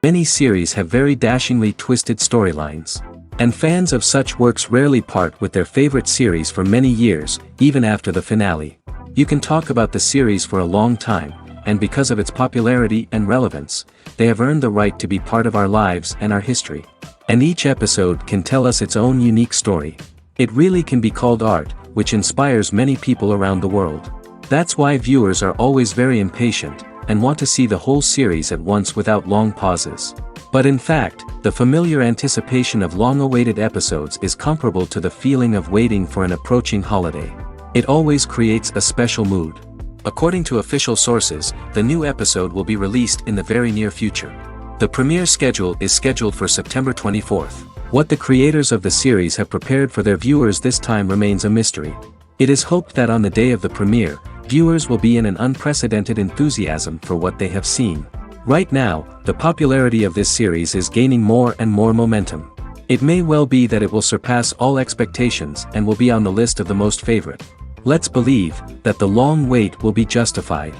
Many series have very dashingly twisted storylines. And fans of such works rarely part with their favorite series for many years, even after the finale. You can talk about the series for a long time, and because of its popularity and relevance, they have earned the right to be part of our lives and our history. And each episode can tell us its own unique story. It really can be called art, which inspires many people around the world. That's why viewers are always very impatient, and want to see the whole series at once without long pauses. But in fact, the familiar anticipation of long-awaited episodes is comparable to the feeling of waiting for an approaching holiday. It always creates a special mood. According to official sources, the new episode will be released in the very near future. The premiere schedule is scheduled for September 24th. What the creators of the series have prepared for their viewers this time remains a mystery. It is hoped that on the day of the premiere, viewers will be in an unprecedented enthusiasm for what they have seen. Right now, the popularity of this series is gaining more and more momentum. It may well be that it will surpass all expectations and will be on the list of the most favorite. Let's believe that the long wait will be justified.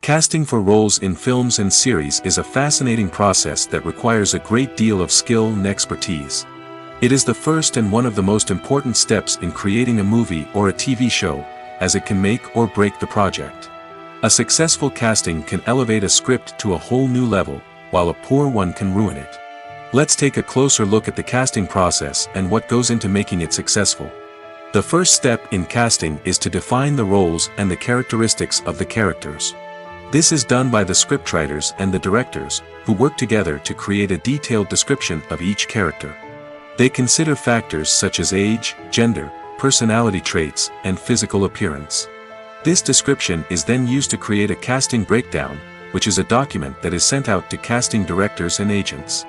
Casting for roles in films and series is a fascinating process that requires a great deal of skill and expertise. It is the first and one of the most important steps in creating a movie or a TV show, as it can make or break the project. A successful casting can elevate a script to a whole new level, while a poor one can ruin it. Let's take a closer look at the casting process and what goes into making it successful. The first step in casting is to define the roles and the characteristics of the characters. This is done by the scriptwriters and the directors, who work together to create a detailed description of each character. They consider factors such as age, gender, personality traits, and physical appearance. This description is then used to create a casting breakdown, which is a document that is sent out to casting directors and agents.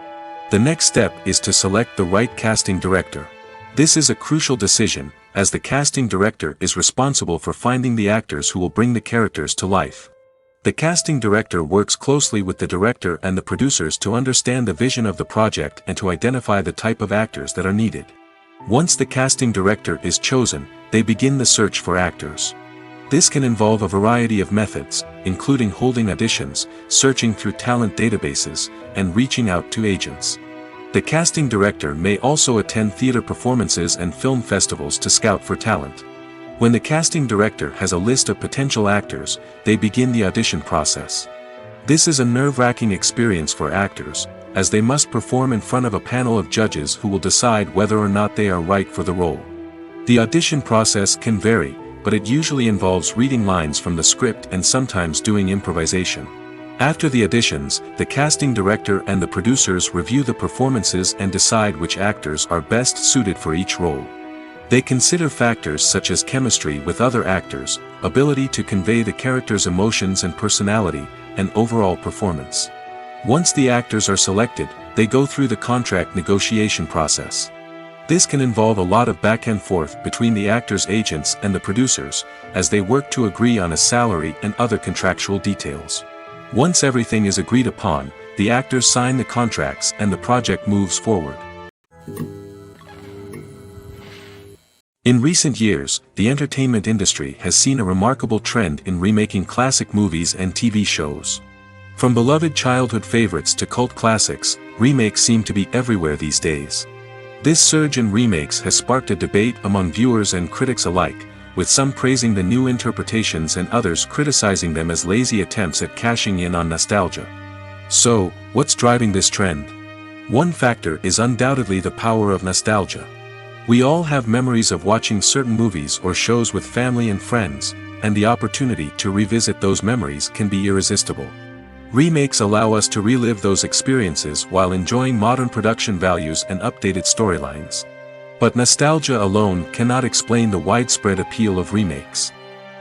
The next step is to select the right casting director. This is a crucial decision, as the casting director is responsible for finding the actors who will bring the characters to life. The casting director works closely with the director and the producers to understand the vision of the project and to identify the type of actors that are needed. Once the casting director is chosen, they begin the search for actors. This can involve a variety of methods, including holding auditions, searching through talent databases, and reaching out to agents. The casting director may also attend theater performances and film festivals to scout for talent. When the casting director has a list of potential actors, they begin the audition process. This is a nerve-wracking experience for actors, as they must perform in front of a panel of judges who will decide whether or not they are right for the role. The audition process can vary, but it usually involves reading lines from the script and sometimes doing improvisation. After the auditions, the casting director and the producers review the performances and decide which actors are best suited for each role. They consider factors such as chemistry with other actors, ability to convey the character's emotions and personality, and overall performance. Once the actors are selected, they go through the contract negotiation process. This can involve a lot of back and forth between the actors' agents and the producers, as they work to agree on a salary and other contractual details. Once everything is agreed upon, the actors sign the contracts and the project moves forward. In recent years, the entertainment industry has seen a remarkable trend in remaking classic movies and TV shows. From beloved childhood favorites to cult classics, remakes seem to be everywhere these days. This surge in remakes has sparked a debate among viewers and critics alike, with some praising the new interpretations and others criticizing them as lazy attempts at cashing in on nostalgia. So, what's driving this trend? One factor is undoubtedly the power of nostalgia. We all have memories of watching certain movies or shows with family and friends, and the opportunity to revisit those memories can be irresistible. Remakes allow us to relive those experiences while enjoying modern production values and updated storylines. But nostalgia alone cannot explain the widespread appeal of remakes.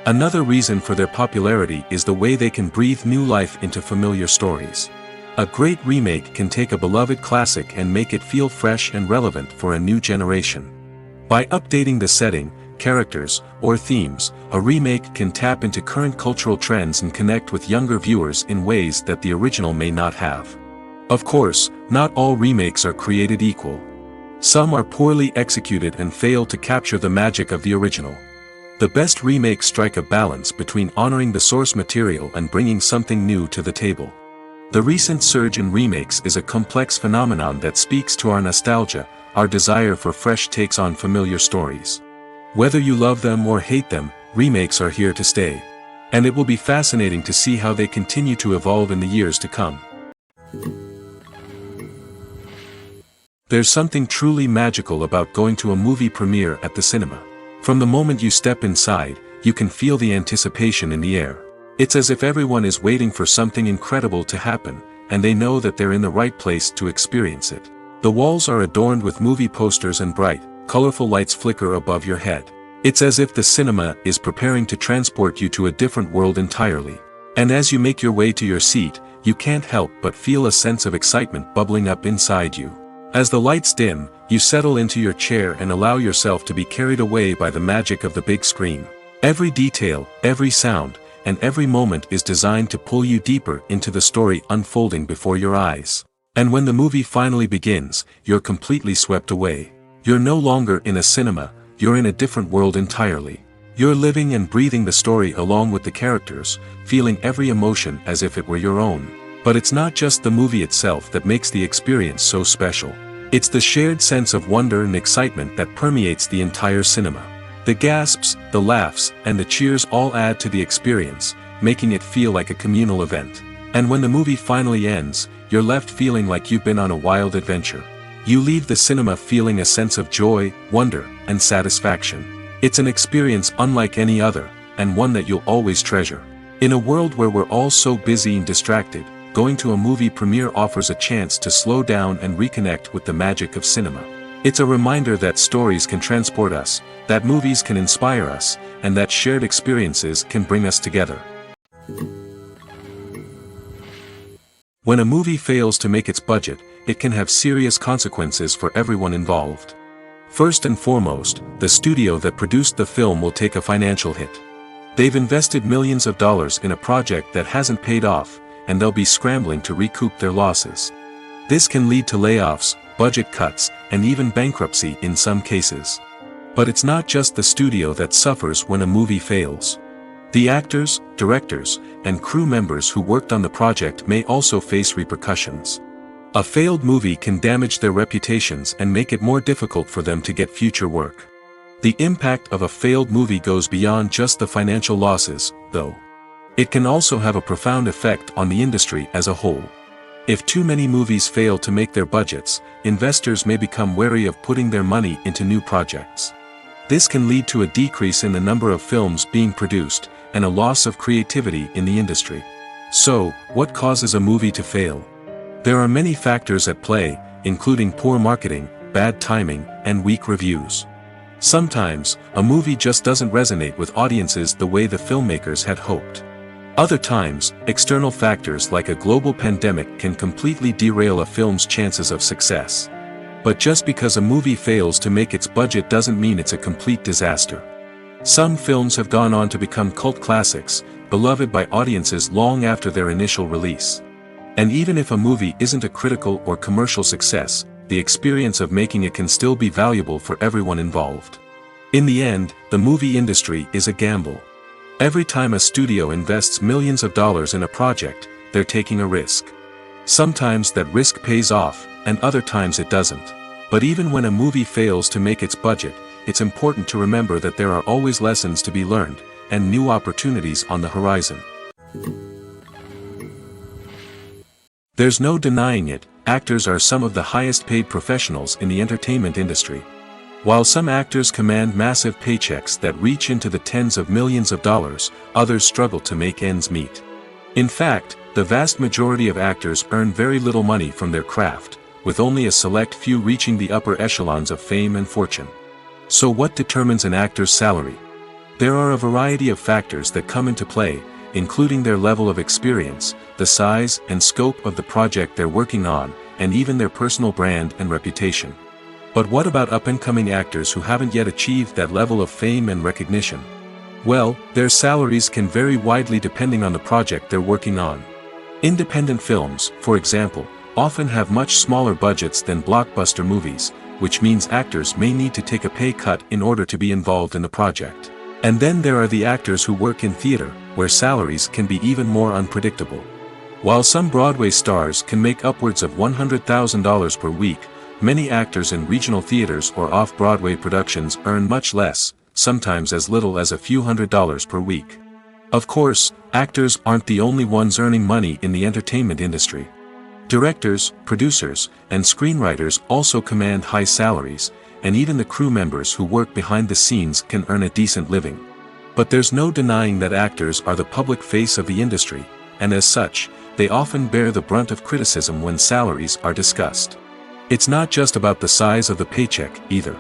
Another reason for their popularity is the way they can breathe new life into familiar stories. A great remake can take a beloved classic and make it feel fresh and relevant for a new generation. By updating the setting, characters, or themes, a remake can tap into current cultural trends and connect with younger viewers in ways that the original may not have. Of course, not all remakes are created equal. Some are poorly executed and fail to capture the magic of the original. The best remakes strike a balance between honoring the source material and bringing something new to the table. The recent surge in remakes is a complex phenomenon that speaks to our nostalgia, our desire for fresh takes on familiar stories. Whether you love them or hate them, remakes are here to stay. And it will be fascinating to see how they continue to evolve in the years to come. There's something truly magical about going to a movie premiere at the cinema. From the moment you step inside, you can feel the anticipation in the air. It's as if everyone is waiting for something incredible to happen, and they know that they're in the right place to experience it. The walls are adorned with movie posters and bright, colorful lights flicker above your head. It's as if the cinema is preparing to transport you to a different world entirely. And as you make your way to your seat, you can't help but feel a sense of excitement bubbling up inside you. As the lights dim, you settle into your chair and allow yourself to be carried away by the magic of the big screen. Every detail, every sound, and every moment is designed to pull you deeper into the story unfolding before your eyes. And when the movie finally begins, you're completely swept away. You're no longer in a cinema, you're in a different world entirely. You're living and breathing the story along with the characters, feeling every emotion as if it were your own. But it's not just the movie itself that makes the experience so special. It's the shared sense of wonder and excitement that permeates the entire cinema. The gasps, the laughs, and the cheers all add to the experience, making it feel like a communal event. And when the movie finally ends, you're left feeling like you've been on a wild adventure. You leave the cinema feeling a sense of joy, wonder, and satisfaction. It's an experience unlike any other, and one that you'll always treasure. In a world where we're all so busy and distracted, going to a movie premiere offers a chance to slow down and reconnect with the magic of cinema. It's a reminder that stories can transport us, that movies can inspire us, and that shared experiences can bring us together. When a movie fails to make its budget, it can have serious consequences for everyone involved. First and foremost, the studio that produced the film will take a financial hit. They've invested millions of dollars in a project that hasn't paid off, and they'll be scrambling to recoup their losses. This can lead to layoffs, budget cuts, and even bankruptcy in some cases. But it's not just the studio that suffers when a movie fails. The actors, directors, and crew members who worked on the project may also face repercussions. A failed movie can damage their reputations and make it more difficult for them to get future work. The impact of a failed movie goes beyond just the financial losses, though. It can also have a profound effect on the industry as a whole. If too many movies fail to make their budgets, investors may become wary of putting their money into new projects. This can lead to a decrease in the number of films being produced, and a loss of creativity in the industry. So, what causes a movie to fail? There are many factors at play, including poor marketing, bad timing, and weak reviews. Sometimes, a movie just doesn't resonate with audiences the way the filmmakers had hoped. Other times, external factors like a global pandemic can completely derail a film's chances of success. But just because a movie fails to make its budget doesn't mean it's a complete disaster. Some films have gone on to become cult classics, beloved by audiences long after their initial release. And even if a movie isn't a critical or commercial success, the experience of making it can still be valuable for everyone involved. In the end, the movie industry is a gamble. Every time a studio invests millions of dollars in a project, they're taking a risk. Sometimes that risk pays off, and other times it doesn't. But even when a movie fails to make its budget, it's important to remember that there are always lessons to be learned, and new opportunities on the horizon. There's no denying it, actors are some of the highest paid professionals in the entertainment industry. While some actors command massive paychecks that reach into the tens of millions of dollars, others struggle to make ends meet. In fact, the vast majority of actors earn very little money from their craft, with only a select few reaching the upper echelons of fame and fortune. So what determines an actor's salary? There are a variety of factors that come into play, including their level of experience, the size and scope of the project they're working on, and even their personal brand and reputation. But what about up-and-coming actors who haven't yet achieved that level of fame and recognition? Well, their salaries can vary widely depending on the project they're working on. Independent films, for example, often have much smaller budgets than blockbuster movies, which means actors may need to take a pay cut in order to be involved in the project. And then there are the actors who work in theater, where salaries can be even more unpredictable. While some Broadway stars can make upwards of $100,000 per week, many actors in regional theaters or off-Broadway productions earn much less, sometimes as little as a few $100s per week. Of course, actors aren't the only ones earning money in the entertainment industry. Directors, producers, and screenwriters also command high salaries, and even the crew members who work behind the scenes can earn a decent living. But there's no denying that actors are the public face of the industry, and as such, they often bear the brunt of criticism when salaries are discussed. It's not just about the size of the paycheck, either.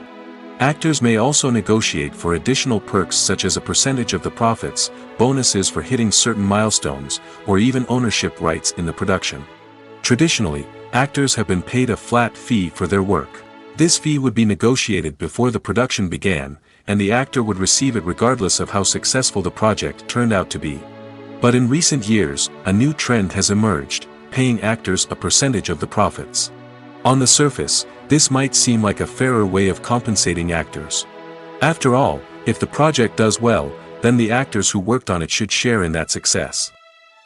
Actors may also negotiate for additional perks such as a percentage of the profits, bonuses for hitting certain milestones, or even ownership rights in the production. Traditionally, actors have been paid a flat fee for their work. This fee would be negotiated before the production began, and the actor would receive it regardless of how successful the project turned out to be. But in recent years, a new trend has emerged, paying actors a percentage of the profits. On the surface, this might seem like a fairer way of compensating actors. After all, if the project does well, then the actors who worked on it should share in that success.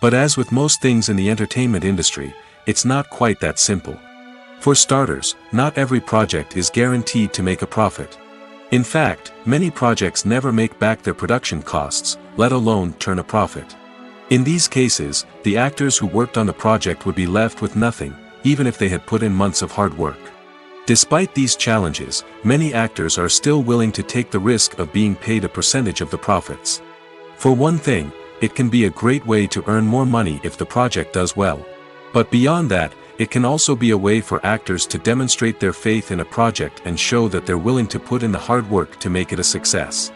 But as with most things in the entertainment industry, it's not quite that simple. For starters, not every project is guaranteed to make a profit. In fact, many projects never make back their production costs, let alone turn a profit. In these cases, the actors who worked on the project would be left with nothing, even if they had put in months of hard work. Despite these challenges, many actors are still willing to take the risk of being paid a percentage of the profits. For one thing, it can be a great way to earn more money if the project does well. But beyond that, it can also be a way for actors to demonstrate their faith in a project and show that they're willing to put in the hard work to make it a success.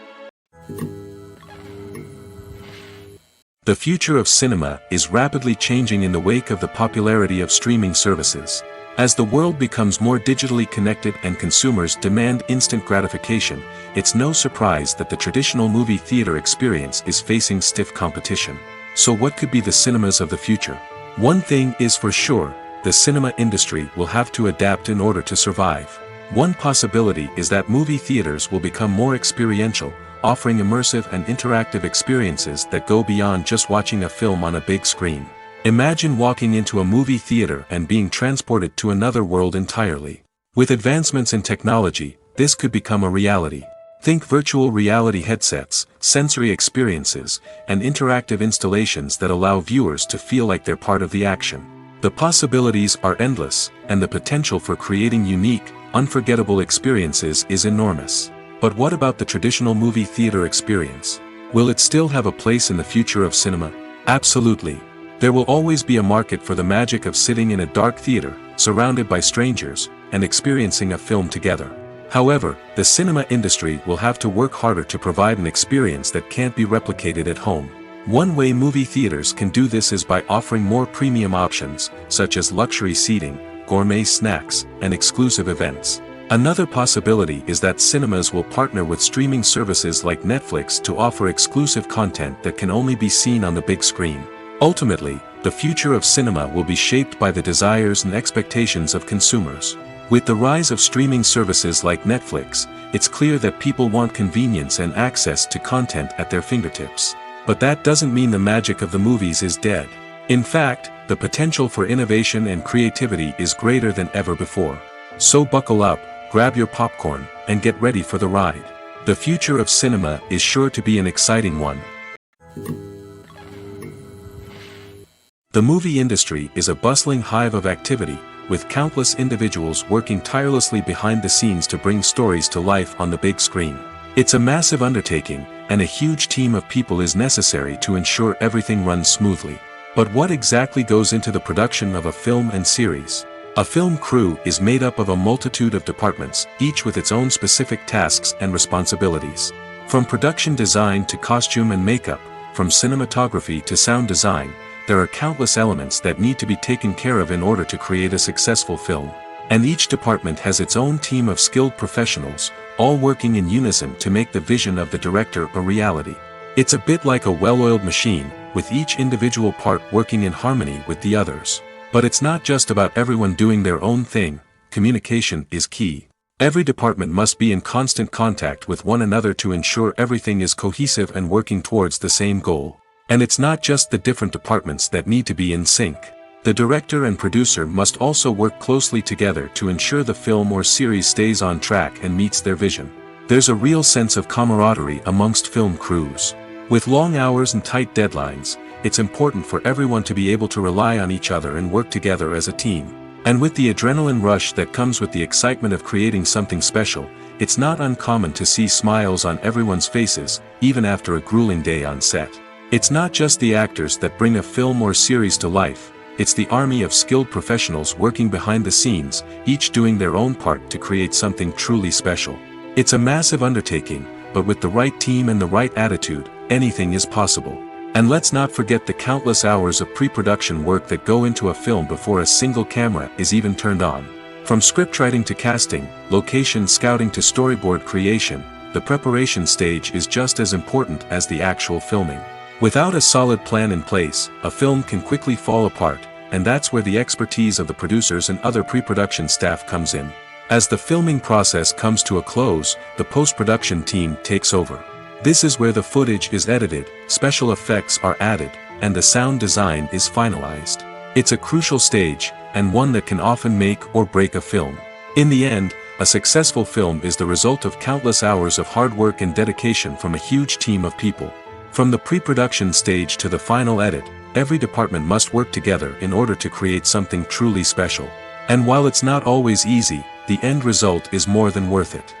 The future of cinema is rapidly changing in the wake of the popularity of streaming services. As the world becomes more digitally connected and consumers demand instant gratification, it's no surprise that the traditional movie theater experience is facing stiff competition. So what could be the cinemas of the future? One thing is for sure, the cinema industry will have to adapt in order to survive. One possibility is that movie theaters will become more experiential, offering immersive and interactive experiences that go beyond just watching a film on a big screen. Imagine walking into a movie theater and being transported to another world entirely. With advancements in technology, this could become a reality. Think virtual reality headsets, sensory experiences, and interactive installations that allow viewers to feel like they're part of the action. The possibilities are endless, and the potential for creating unique, unforgettable experiences is enormous. But what about the traditional movie theater experience? Will it still have a place in the future of cinema? Absolutely. There will always be a market for the magic of sitting in a dark theater, surrounded by strangers, and experiencing a film together. However, the cinema industry will have to work harder to provide an experience that can't be replicated at home. One way movie theaters can do this is by offering more premium options, such as luxury seating, gourmet snacks, and exclusive events. Another possibility is that cinemas will partner with streaming services like Netflix to offer exclusive content that can only be seen on the big screen. Ultimately, the future of cinema will be shaped by the desires and expectations of consumers. With the rise of streaming services like Netflix, it's clear that people want convenience and access to content at their fingertips. But that doesn't mean the magic of the movies is dead. In fact, the potential for innovation and creativity is greater than ever before. So buckle up, grab your popcorn, and get ready for the ride. The future of cinema is sure to be an exciting one. The movie industry is a bustling hive of activity, with countless individuals working tirelessly behind the scenes to bring stories to life on the big screen. It's a massive undertaking, and a huge team of people is necessary to ensure everything runs smoothly. But what exactly goes into the production of a film and series? A film crew is made up of a multitude of departments, each with its own specific tasks and responsibilities. From production design to costume and makeup, from cinematography to sound design, there are countless elements that need to be taken care of in order to create a successful film. And each department has its own team of skilled professionals, all working in unison to make the vision of the director a reality. It's a bit like a well-oiled machine, with each individual part working in harmony with the others. But it's not just about everyone doing their own thing, communication is key. Every department must be in constant contact with one another to ensure everything is cohesive and working towards the same goal. And it's not just the different departments that need to be in sync. The director and producer must also work closely together to ensure the film or series stays on track and meets their vision. There's a real sense of camaraderie amongst film crews. With long hours and tight deadlines, it's important for everyone to be able to rely on each other and work together as a team. And with the adrenaline rush that comes with the excitement of creating something special, it's not uncommon to see smiles on everyone's faces, even after a grueling day on set. It's not just the actors that bring a film or series to life, it's the army of skilled professionals working behind the scenes, each doing their own part to create something truly special. It's a massive undertaking, but with the right team and the right attitude, anything is possible. And let's not forget the countless hours of pre-production work that go into a film before a single camera is even turned on. From scriptwriting to casting, location scouting to storyboard creation, the preparation stage is just as important as the actual filming. Without a solid plan in place, a film can quickly fall apart, and that's where the expertise of the producers and other pre-production staff comes in. As the filming process comes to a close, the post-production team takes over. This is where the footage is edited, special effects are added, and the sound design is finalized. It's a crucial stage, and one that can often make or break a film. In the end, a successful film is the result of countless hours of hard work and dedication from a huge team of people. From the pre-production stage to the final edit, every department must work together in order to create something truly special. And while it's not always easy, the end result is more than worth it.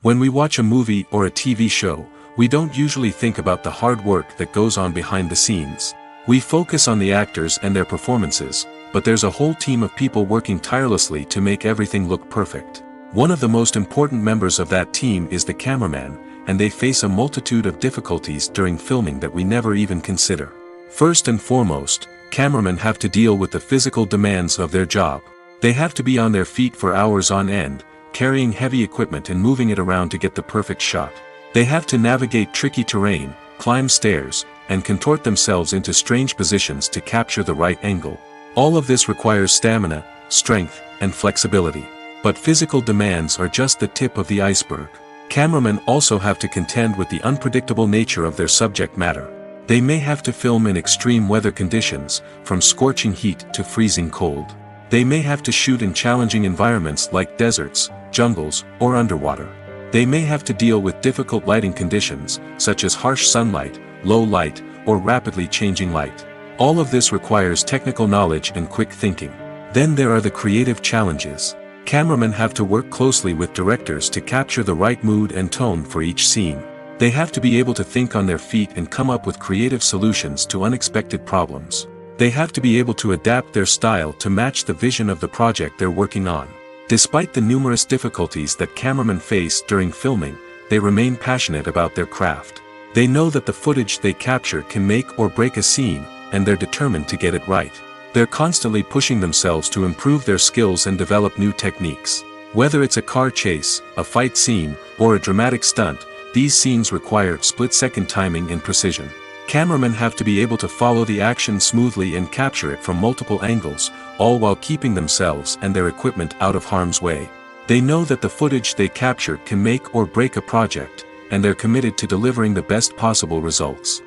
When we watch a movie or a TV show, we don't usually think about the hard work that goes on behind the scenes. We focus on the actors and their performances, but there's a whole team of people working tirelessly to make everything look perfect. One of the most important members of that team is the cameraman, and they face a multitude of difficulties during filming that we never even consider. First and foremost, cameramen have to deal with the physical demands of their job. They have to be on their feet for hours on end, carrying heavy equipment and moving it around to get the perfect shot. They have to navigate tricky terrain, climb stairs, and contort themselves into strange positions to capture the right angle. All of this requires stamina, strength, and flexibility. But physical demands are just the tip of the iceberg. Cameramen also have to contend with the unpredictable nature of their subject matter. They may have to film in extreme weather conditions, from scorching heat to freezing cold. They may have to shoot in challenging environments like deserts, jungles, or underwater. They may have to deal with difficult lighting conditions, such as harsh sunlight, low light, or rapidly changing light. All of this requires technical knowledge and quick thinking. Then there are the creative challenges. Cameramen have to work closely with directors to capture the right mood and tone for each scene. They have to be able to think on their feet and come up with creative solutions to unexpected problems. They have to be able to adapt their style to match the vision of the project they're working on. Despite the numerous difficulties that cameramen face during filming, they remain passionate about their craft. They know that the footage they capture can make or break a scene, and they're determined to get it right. They're constantly pushing themselves to improve their skills and develop new techniques. Whether it's a car chase, a fight scene, or a dramatic stunt, these scenes require split-second timing and precision. Cameramen have to be able to follow the action smoothly and capture it from multiple angles, all while keeping themselves and their equipment out of harm's way. They know that the footage they capture can make or break a project, and they're committed to delivering the best possible results.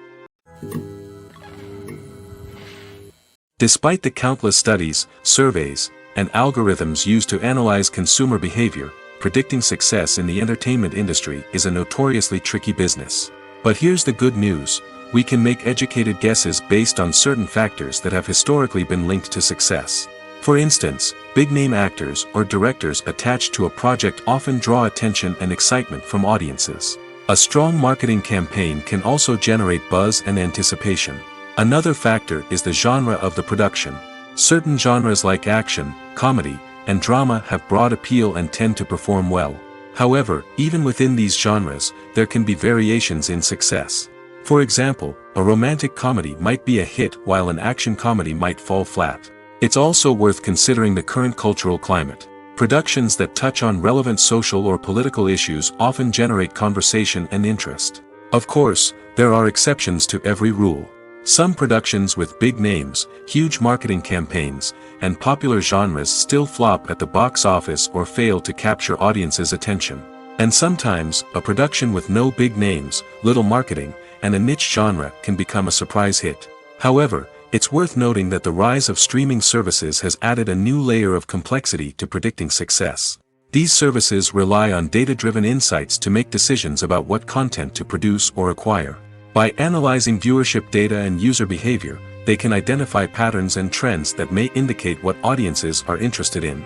Despite the countless studies, surveys, and algorithms used to analyze consumer behavior, predicting success in the entertainment industry is a notoriously tricky business. But here's the good news. We can make educated guesses based on certain factors that have historically been linked to success. For instance, big-name actors or directors attached to a project often draw attention and excitement from audiences. A strong marketing campaign can also generate buzz and anticipation. Another factor is the genre of the production. Certain genres like action, comedy, and drama have broad appeal and tend to perform well. However, even within these genres, there can be variations in success. For example, a romantic comedy might be a hit while an action comedy might fall flat. It's also worth considering the current cultural climate. Productions that touch on relevant social or political issues often generate conversation and interest. Of course, there are exceptions to every rule. Some productions with big names, huge marketing campaigns, and popular genres still flop at the box office or fail to capture audiences' attention. And sometimes, a production with no big names, little marketing, and a niche genre can become a surprise hit. However, it's worth noting that the rise of streaming services has added a new layer of complexity to predicting success. These services rely on data-driven insights to make decisions about what content to produce or acquire. By analyzing viewership data and user behavior, they can identify patterns and trends that may indicate what audiences are interested in.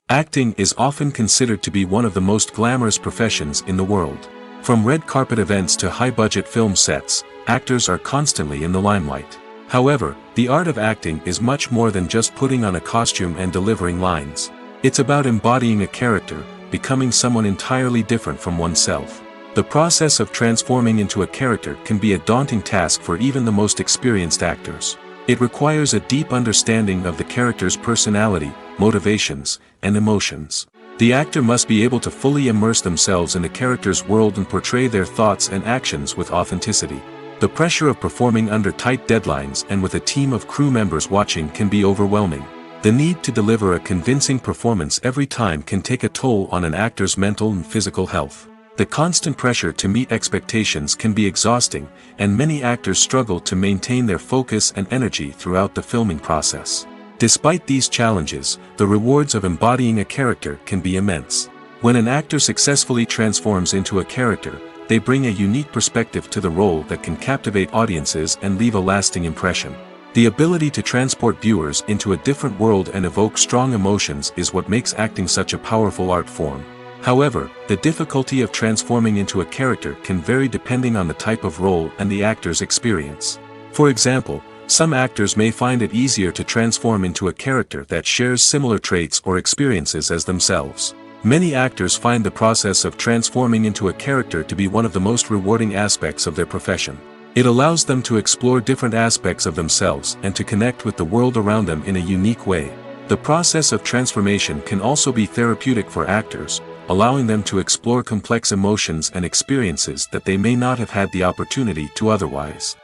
Acting is often considered to be one of the most glamorous professions in the world. From red carpet events to high-budget film sets, actors are constantly in the limelight. However, the art of acting is much more than just putting on a costume and delivering lines. It's about embodying a character, becoming someone entirely different from oneself. The process of transforming into a character can be a daunting task for even the most experienced actors. It requires a deep understanding of the character's personality, motivations, and emotions. The actor must be able to fully immerse themselves in the character's world and portray their thoughts and actions with authenticity. The pressure of performing under tight deadlines and with a team of crew members watching can be overwhelming. The need to deliver a convincing performance every time can take a toll on an actor's mental and physical health. The constant pressure to meet expectations can be exhausting, and many actors struggle to maintain their focus and energy throughout the filming process. Despite these challenges, the rewards of embodying a character can be immense. When an actor successfully transforms into a character, they bring a unique perspective to the role that can captivate audiences and leave a lasting impression. The ability to transport viewers into a different world and evoke strong emotions is what makes acting such a powerful art form. However, the difficulty of transforming into a character can vary depending on the type of role and the actor's experience. For example, some actors may find it easier to transform into a character that shares similar traits or experiences as themselves. Many actors find the process of transforming into a character to be one of the most rewarding aspects of their profession. It allows them to explore different aspects of themselves and to connect with the world around them in a unique way. The process of transformation can also be therapeutic for actors, allowing them to explore complex emotions and experiences that they may not have had the opportunity to otherwise.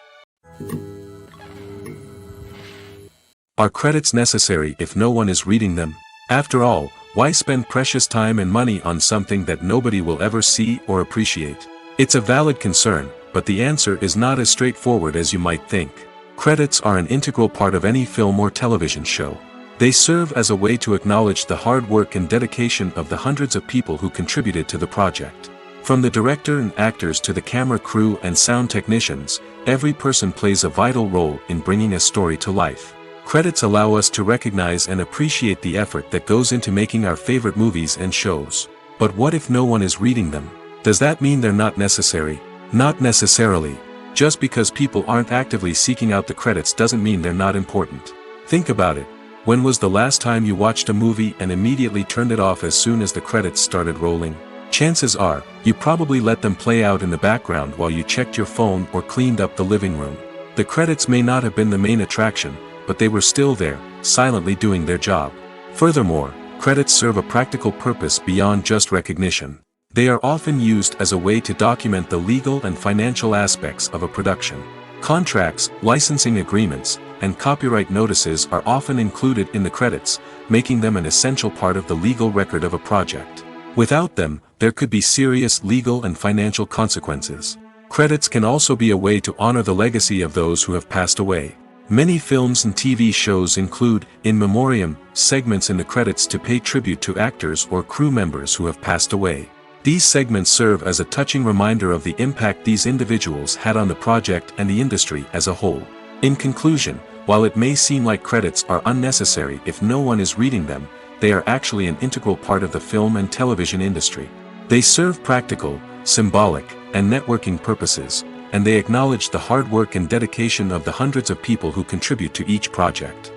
Are credits necessary if no one is reading them? After all, why spend precious time and money on something that nobody will ever see or appreciate? It's a valid concern, but the answer is not as straightforward as you might think. Credits are an integral part of any film or television show. They serve as a way to acknowledge the hard work and dedication of the hundreds of people who contributed to the project. From the director and actors to the camera crew and sound technicians, every person plays a vital role in bringing a story to life. Credits allow us to recognize and appreciate the effort that goes into making our favorite movies and shows. But what if no one is reading them? Does that mean they're not necessary? Not necessarily. Just because people aren't actively seeking out the credits doesn't mean they're not important. Think about it. When was the last time you watched a movie and immediately turned it off as soon as the credits started rolling? Chances are, you probably let them play out in the background while you checked your phone or cleaned up the living room. The credits may not have been the main attraction, but they were still there, silently doing their job. Furthermore, credits serve a practical purpose beyond just recognition. They are often used as a way to document the legal and financial aspects of a production. Contracts, licensing agreements, and copyright notices are often included in the credits, making them an essential part of the legal record of a project. Without them, there could be serious legal and financial consequences. Credits can also be a way to honor the legacy of those who have passed away. Many films and TV shows include, in memoriam, segments in the credits to pay tribute to actors or crew members who have passed away. These segments serve as a touching reminder of the impact these individuals had on the project and the industry as a whole. In conclusion, while it may seem like credits are unnecessary if no one is reading them, they are actually an integral part of the film and television industry. They serve practical, symbolic, and networking purposes, and they acknowledge the hard work and dedication of the hundreds of people who contribute to each project.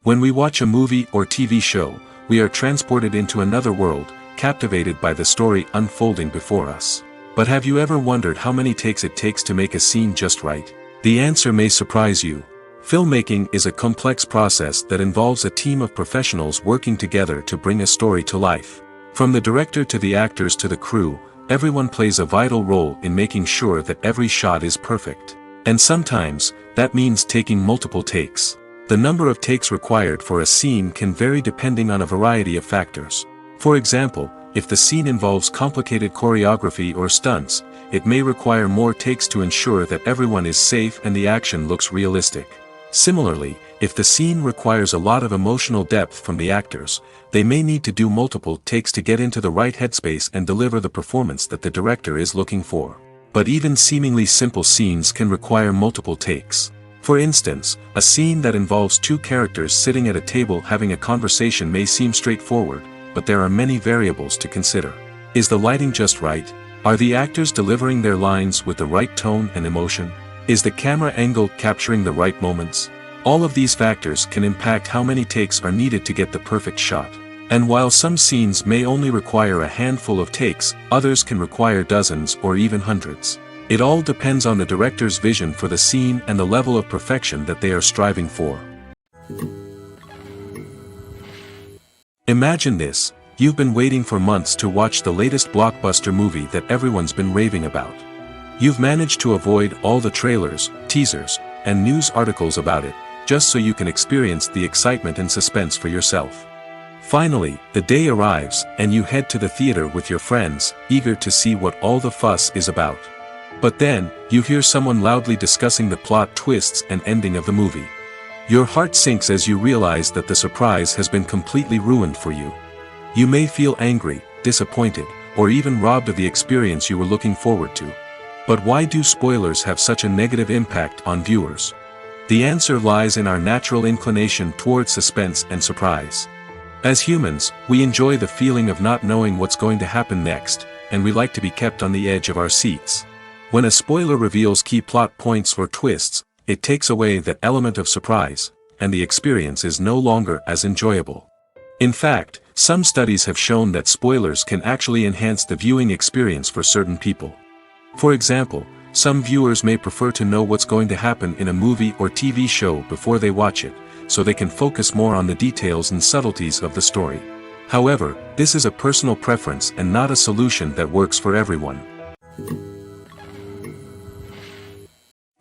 When we watch a movie or TV show, we are transported into another world, captivated by the story unfolding before us. But have you ever wondered how many takes it takes to make a scene just right? The answer may surprise you. Filmmaking is a complex process that involves a team of professionals working together to bring a story to life. From the director to the actors to the crew, everyone plays a vital role in making sure that every shot is perfect. And sometimes, that means taking multiple takes. The number of takes required for a scene can vary depending on a variety of factors. For example, if the scene involves complicated choreography or stunts, it may require more takes to ensure that everyone is safe and the action looks realistic. Similarly, if the scene requires a lot of emotional depth from the actors, they may need to do multiple takes to get into the right headspace and deliver the performance that the director is looking for. But even seemingly simple scenes can require multiple takes. For instance, a scene that involves two characters sitting at a table having a conversation may seem straightforward, but there are many variables to consider. Is the lighting just right? Are the actors delivering their lines with the right tone and emotion? Is the camera angle capturing the right moments? All of these factors can impact how many takes are needed to get the perfect shot. And while some scenes may only require a handful of takes, others can require dozens or even hundreds. It all depends on the director's vision for the scene and the level of perfection that they are striving for. Imagine this: you've been waiting for months to watch the latest blockbuster movie that everyone's been raving about. You've managed to avoid all the trailers, teasers, and news articles about it, just so you can experience the excitement and suspense for yourself. Finally, the day arrives, and you head to the theater with your friends, eager to see what all the fuss is about. But then, you hear someone loudly discussing the plot twists and ending of the movie. Your heart sinks as you realize that the surprise has been completely ruined for you. You may feel angry, disappointed, or even robbed of the experience you were looking forward to. But why do spoilers have such a negative impact on viewers? The answer lies in our natural inclination toward suspense and surprise. As humans, we enjoy the feeling of not knowing what's going to happen next, and we like to be kept on the edge of our seats. When a spoiler reveals key plot points or twists, it takes away that element of surprise, and the experience is no longer as enjoyable. In fact, some studies have shown that spoilers can actually enhance the viewing experience for certain people. For example, some viewers may prefer to know what's going to happen in a movie or TV show before they watch it, so they can focus more on the details and subtleties of the story. However, this is a personal preference and not a solution that works for everyone.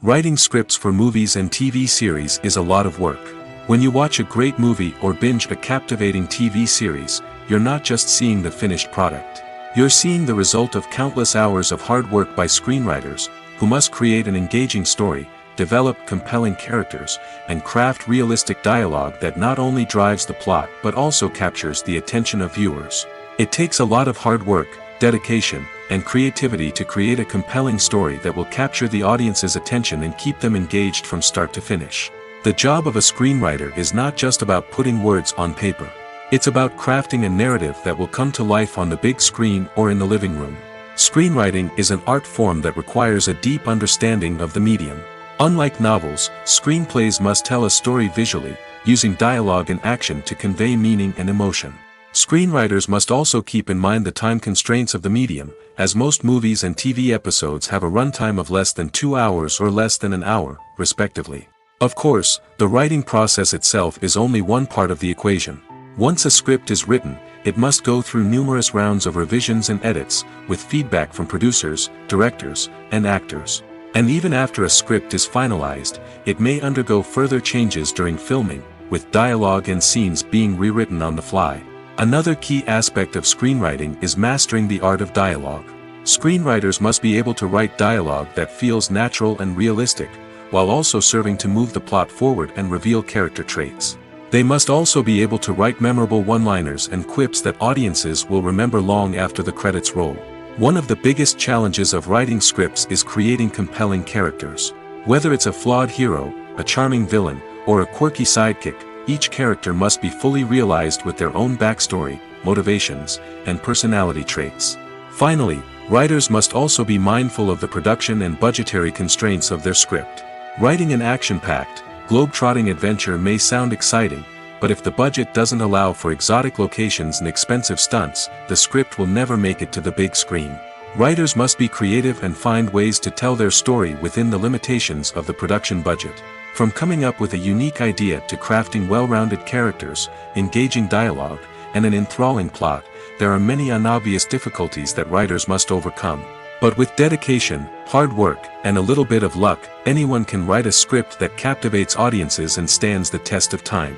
Writing scripts for movies and TV series is a lot of work. When you watch a great movie or binge a captivating TV series, you're not just seeing the finished product. You're seeing the result of countless hours of hard work by screenwriters, who must create an engaging story, develop compelling characters, and craft realistic dialogue that not only drives the plot but also captures the attention of viewers. It takes a lot of hard work, dedication, and creativity to create a compelling story that will capture the audience's attention and keep them engaged from start to finish. The job of a screenwriter is not just about putting words on paper. It's about crafting a narrative that will come to life on the big screen or in the living room. Screenwriting is an art form that requires a deep understanding of the medium. Unlike novels, screenplays must tell a story visually, using dialogue and action to convey meaning and emotion. Screenwriters must also keep in mind the time constraints of the medium, as most movies and TV episodes have a runtime of less than 2 hours or less than an hour, respectively. Of course, the writing process itself is only one part of the equation. Once a script is written, it must go through numerous rounds of revisions and edits, with feedback from producers, directors, and actors. And even after a script is finalized, it may undergo further changes during filming, with dialogue and scenes being rewritten on the fly. Another key aspect of screenwriting is mastering the art of dialogue. Screenwriters must be able to write dialogue that feels natural and realistic, while also serving to move the plot forward and reveal character traits. They must also be able to write memorable one-liners and quips that audiences will remember long after the credits roll. One of the biggest challenges of writing scripts is creating compelling characters. Whether it's a flawed hero, a charming villain, or a quirky sidekick, each character must be fully realized with their own backstory, motivations, and personality traits. Finally, writers must also be mindful of the production and budgetary constraints of their script. Writing an action-packed, globe-trotting adventure may sound exciting, but if the budget doesn't allow for exotic locations and expensive stunts, the script will never make it to the big screen. Writers must be creative and find ways to tell their story within the limitations of the production budget. From coming up with a unique idea to crafting well-rounded characters, engaging dialogue, and an enthralling plot, there are many unobvious difficulties that writers must overcome. But with dedication, hard work, and a little bit of luck, anyone can write a script that captivates audiences and stands the test of time.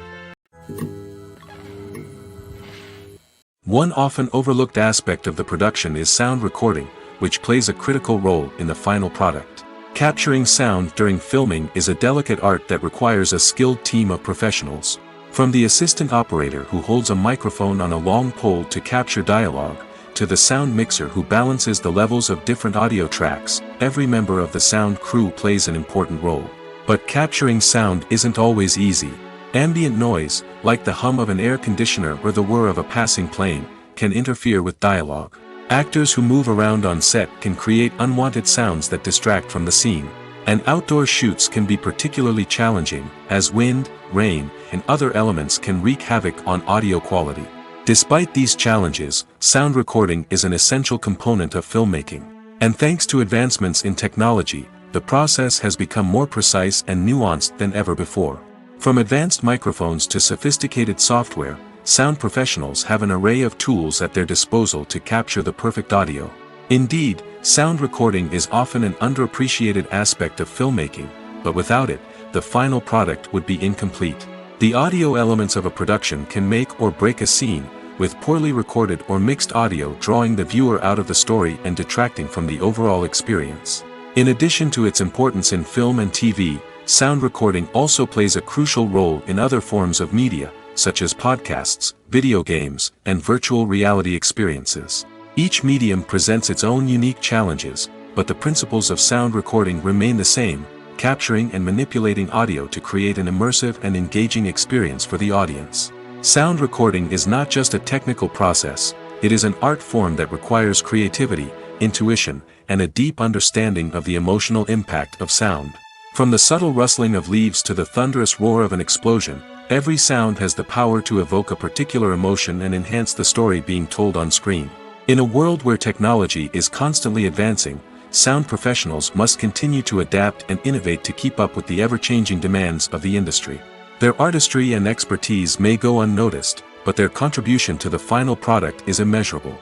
One often overlooked aspect of the production is sound recording, which plays a critical role in the final product. Capturing sound during filming is a delicate art that requires a skilled team of professionals. From the assistant operator who holds a microphone on a long pole to capture dialogue, to the sound mixer who balances the levels of different audio tracks, every member of the sound crew plays an important role. But capturing sound isn't always easy. Ambient noise, like the hum of an air conditioner or the whir of a passing plane, can interfere with dialogue. Actors who move around on set can create unwanted sounds that distract from the scene. And outdoor shoots can be particularly challenging, as wind, rain, and other elements can wreak havoc on audio quality. Despite these challenges, sound recording is an essential component of filmmaking. And thanks to advancements in technology, the process has become more precise and nuanced than ever before. From advanced microphones to sophisticated software, sound professionals have an array of tools at their disposal to capture the perfect audio. Indeed, sound recording is often an underappreciated aspect of filmmaking, but without it, the final product would be incomplete. The audio elements of a production can make or break a scene, with poorly recorded or mixed audio drawing the viewer out of the story and detracting from the overall experience. In addition to its importance in film and TV, sound recording also plays a crucial role in other forms of media, such as podcasts, video games, and virtual reality experiences. Each medium presents its own unique challenges, but the principles of sound recording remain the same, capturing and manipulating audio to create an immersive and engaging experience for the audience. Sound recording is not just a technical process, it is an art form that requires creativity, intuition, and a deep understanding of the emotional impact of sound. From the subtle rustling of leaves to the thunderous roar of an explosion, every sound has the power to evoke a particular emotion and enhance the story being told on screen. In a world where technology is constantly advancing, sound professionals must continue to adapt and innovate to keep up with the ever-changing demands of the industry. Their artistry and expertise may go unnoticed, but their contribution to the final product is immeasurable.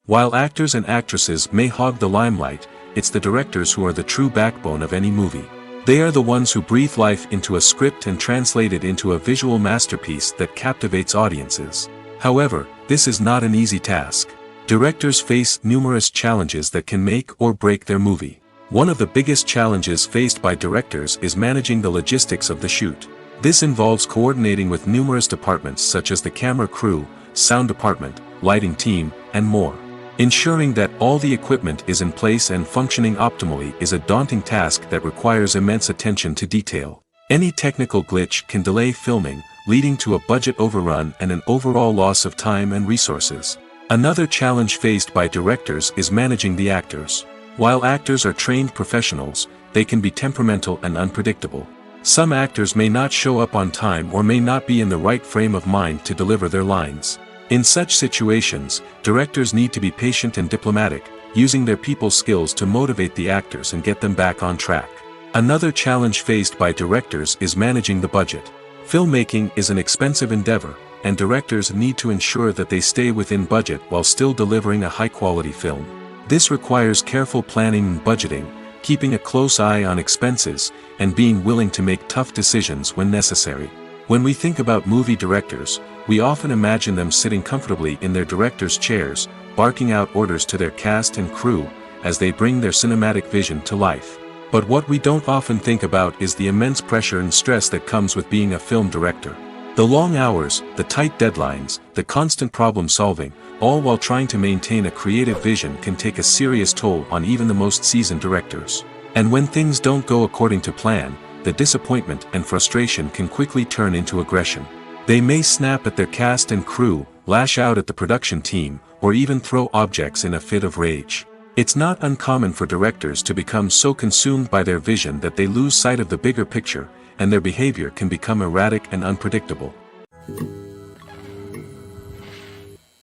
While actors and actresses may hog the limelight, it's the directors who are the true backbone of any movie. They are the ones who breathe life into a script and translate it into a visual masterpiece that captivates audiences. However, this is not an easy task. Directors face numerous challenges that can make or break their movie. One of the biggest challenges faced by directors is managing the logistics of the shoot. This involves coordinating with numerous departments such as the camera crew, sound department, lighting team, and more. Ensuring that all the equipment is in place and functioning optimally is a daunting task that requires immense attention to detail. Any technical glitch can delay filming, leading to a budget overrun and an overall loss of time and resources. Another challenge faced by directors is managing the actors. While actors are trained professionals, they can be temperamental and unpredictable. Some actors may not show up on time or may not be in the right frame of mind to deliver their lines. In such situations, directors need to be patient and diplomatic, using their people skills to motivate the actors and get them back on track. Another challenge faced by directors is managing the budget. Filmmaking is an expensive endeavor, and directors need to ensure that they stay within budget while still delivering a high-quality film. This requires careful planning and budgeting, keeping a close eye on expenses, and being willing to make tough decisions when necessary. When we think about movie directors, we often imagine them sitting comfortably in their director's chairs, barking out orders to their cast and crew, as they bring their cinematic vision to life. But what we don't often think about is the immense pressure and stress that comes with being a film director. The long hours, the tight deadlines, the constant problem solving, all while trying to maintain a creative vision can take a serious toll on even the most seasoned directors. And when things don't go according to plan, the disappointment and frustration can quickly turn into aggression. They may snap at their cast and crew, lash out at the production team, or even throw objects in a fit of rage. It's not uncommon for directors to become so consumed by their vision that they lose sight of the bigger picture, and their behavior can become erratic and unpredictable.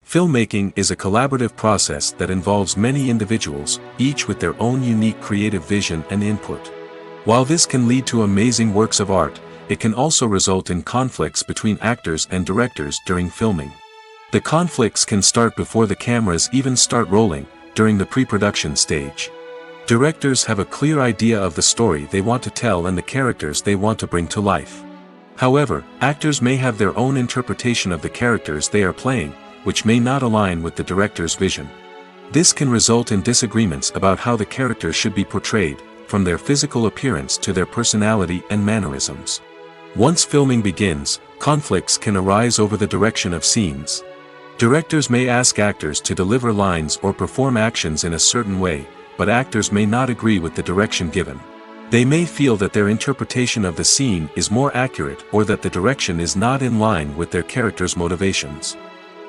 Filmmaking is a collaborative process that involves many individuals, each with their own unique creative vision and input. While this can lead to amazing works of art, it can also result in conflicts between actors and directors during filming. The conflicts can start before the cameras even start rolling, during the pre-production stage. Directors have a clear idea of the story they want to tell and the characters they want to bring to life. However, actors may have their own interpretation of the characters they are playing, which may not align with the director's vision. This can result in disagreements about how the characters should be portrayed, from their physical appearance to their personality and mannerisms. Once filming begins, conflicts can arise over the direction of scenes. Directors may ask actors to deliver lines or perform actions in a certain way, but actors may not agree with the direction given. They may feel that their interpretation of the scene is more accurate or that the direction is not in line with their character's motivations.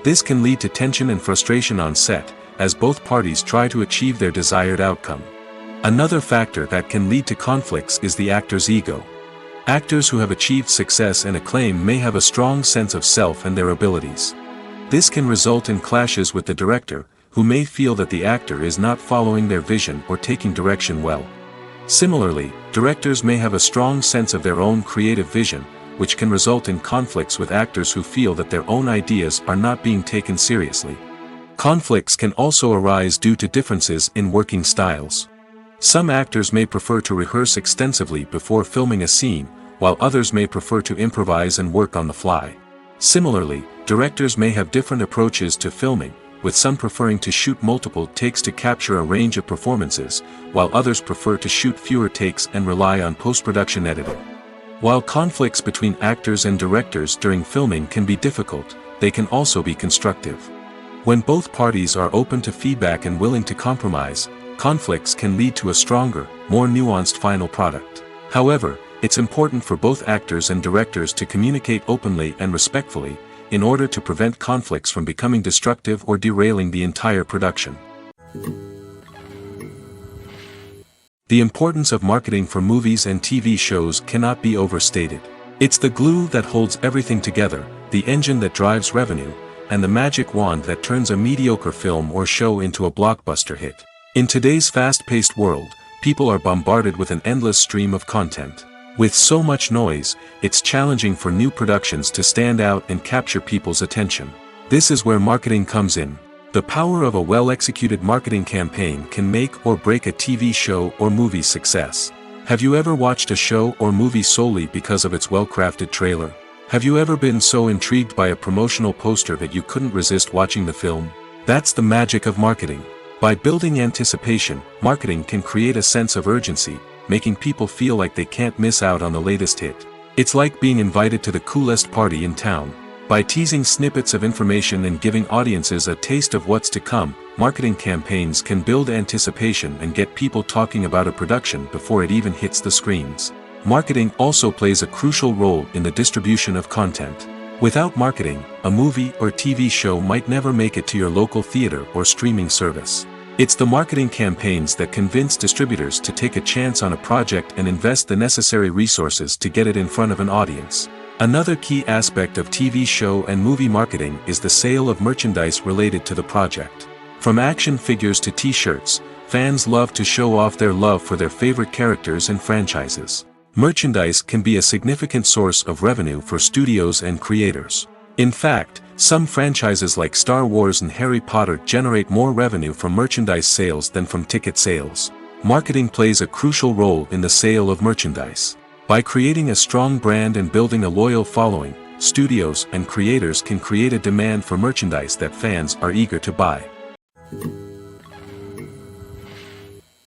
This can lead to tension and frustration on set, as both parties try to achieve their desired outcome. Another factor that can lead to conflicts is the actor's ego. Actors who have achieved success and acclaim may have a strong sense of self and their abilities. This can result in clashes with the director, who may feel that the actor is not following their vision or taking direction well. Similarly, directors may have a strong sense of their own creative vision, which can result in conflicts with actors who feel that their own ideas are not being taken seriously. Conflicts can also arise due to differences in working styles. Some actors may prefer to rehearse extensively before filming a scene, while others may prefer to improvise and work on the fly. Similarly, directors may have different approaches to filming, with some preferring to shoot multiple takes to capture a range of performances, while others prefer to shoot fewer takes and rely on post-production editing. While conflicts between actors and directors during filming can be difficult, they can also be constructive. When both parties are open to feedback and willing to compromise, conflicts can lead to a stronger, more nuanced final product. However, it's important for both actors and directors to communicate openly and respectfully, in order to prevent conflicts from becoming destructive or derailing the entire production. The importance of marketing for movies and TV shows cannot be overstated. It's the glue that holds everything together, the engine that drives revenue, and the magic wand that turns a mediocre film or show into a blockbuster hit. In today's fast-paced world, people are bombarded with an endless stream of content. With so much noise, it's challenging for new productions to stand out and capture people's attention. This is where marketing comes in. The power of a well-executed marketing campaign can make or break a TV show or movie's success. Have you ever watched a show or movie solely because of its well-crafted trailer? Have you ever been so intrigued by a promotional poster that you couldn't resist watching the film? That's the magic of marketing. By building anticipation, marketing can create a sense of urgency, making people feel like they can't miss out on the latest hit. It's like being invited to the coolest party in town. By teasing snippets of information and giving audiences a taste of what's to come, marketing campaigns can build anticipation and get people talking about a production before it even hits the screens. Marketing also plays a crucial role in the distribution of content. Without marketing, a movie or TV show might never make it to your local theater or streaming service. It's the marketing campaigns that convince distributors to take a chance on a project and invest the necessary resources to get it in front of an audience. Another key aspect of TV show and movie marketing is the sale of merchandise related to the project. From action figures to t-shirts, fans love to show off their love for their favorite characters and franchises. Merchandise can be a significant source of revenue for studios and creators. In fact, some franchises like Star Wars and Harry Potter generate more revenue from merchandise sales than from ticket sales. Marketing plays a crucial role in the sale of merchandise. By creating a strong brand and building a loyal following, studios and creators can create a demand for merchandise that fans are eager to buy.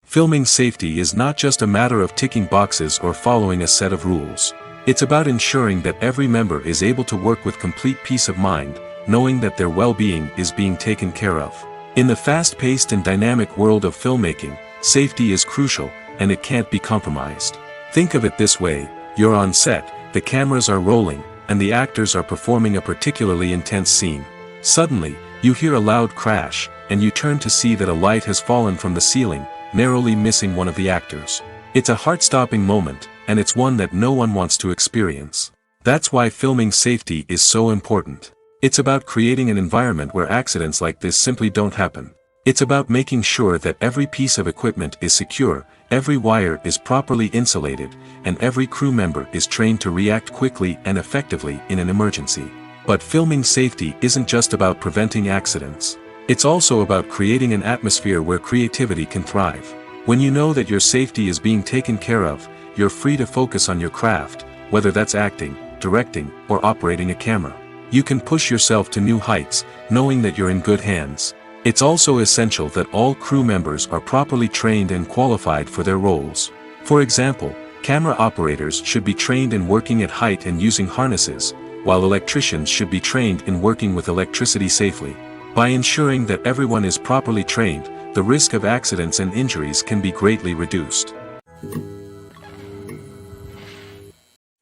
Filming safety is not just a matter of ticking boxes or following a set of rules. It's about ensuring that every member is able to work with complete peace of mind, knowing that their well-being is being taken care of. In the fast-paced and dynamic world of filmmaking, safety is crucial, and it can't be compromised. Think of it this way: you're on set, the cameras are rolling, and the actors are performing a particularly intense scene. Suddenly, you hear a loud crash, and you turn to see that a light has fallen from the ceiling, narrowly missing one of the actors. It's a heart-stopping moment, and it's one that no one wants to experience. That's why filming safety is so important. It's about creating an environment where accidents like this simply don't happen. It's about making sure that every piece of equipment is secure, every wire is properly insulated, and every crew member is trained to react quickly and effectively in an emergency. But filming safety isn't just about preventing accidents. It's also about creating an atmosphere where creativity can thrive. When you know that your safety is being taken care of, you're free to focus on your craft, whether that's acting, directing, or operating a camera. You can push yourself to new heights, knowing that you're in good hands. It's also essential that all crew members are properly trained and qualified for their roles. For example, camera operators should be trained in working at height and using harnesses, while electricians should be trained in working with electricity safely. By ensuring that everyone is properly trained, the risk of accidents and injuries can be greatly reduced.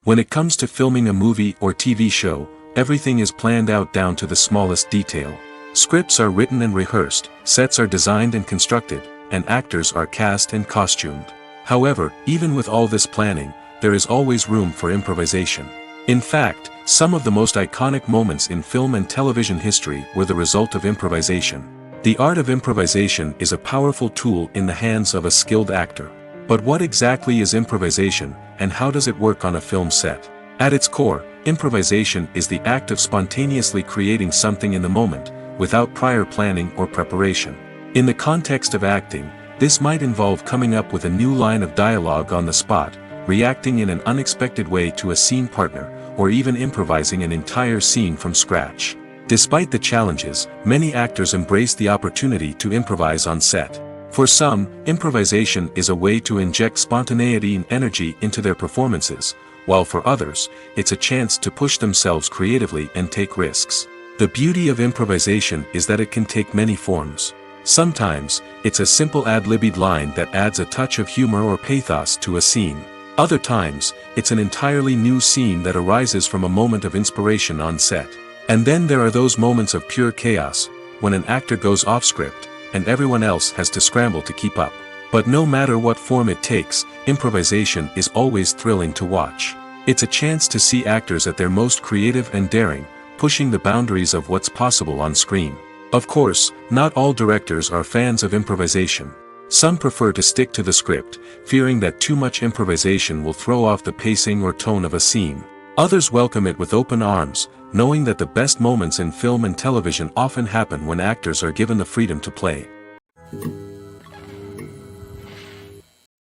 When it comes to filming a movie or TV show, everything is planned out down to the smallest detail. Scripts are written and rehearsed, sets are designed and constructed, and actors are cast and costumed. However, even with all this planning, there is always room for improvisation. In fact, some of the most iconic moments in film and television history were the result of improvisation. The art of improvisation is a powerful tool in the hands of a skilled actor. But what exactly is improvisation, and how does it work on a film set? At its core, improvisation is the act of spontaneously creating something in the moment, without prior planning or preparation. In the context of acting, this might involve coming up with a new line of dialogue on the spot, reacting in an unexpected way to a scene partner, or even improvising an entire scene from scratch. Despite the challenges, many actors embrace the opportunity to improvise on set. For some, improvisation is a way to inject spontaneity and energy into their performances, while for others, it's a chance to push themselves creatively and take risks. The beauty of improvisation is that it can take many forms. Sometimes, it's a simple ad-libbed line that adds a touch of humor or pathos to a scene. Other times, it's an entirely new scene that arises from a moment of inspiration on set. And then there are those moments of pure chaos, when an actor goes off script, and everyone else has to scramble to keep up. But no matter what form it takes, improvisation is always thrilling to watch. It's a chance to see actors at their most creative and daring, pushing the boundaries of what's possible on screen. Of course, not all directors are fans of improvisation. Some prefer to stick to the script, fearing that too much improvisation will throw off the pacing or tone of a scene. Others welcome it with open arms, knowing that the best moments in film and television often happen when actors are given the freedom to play.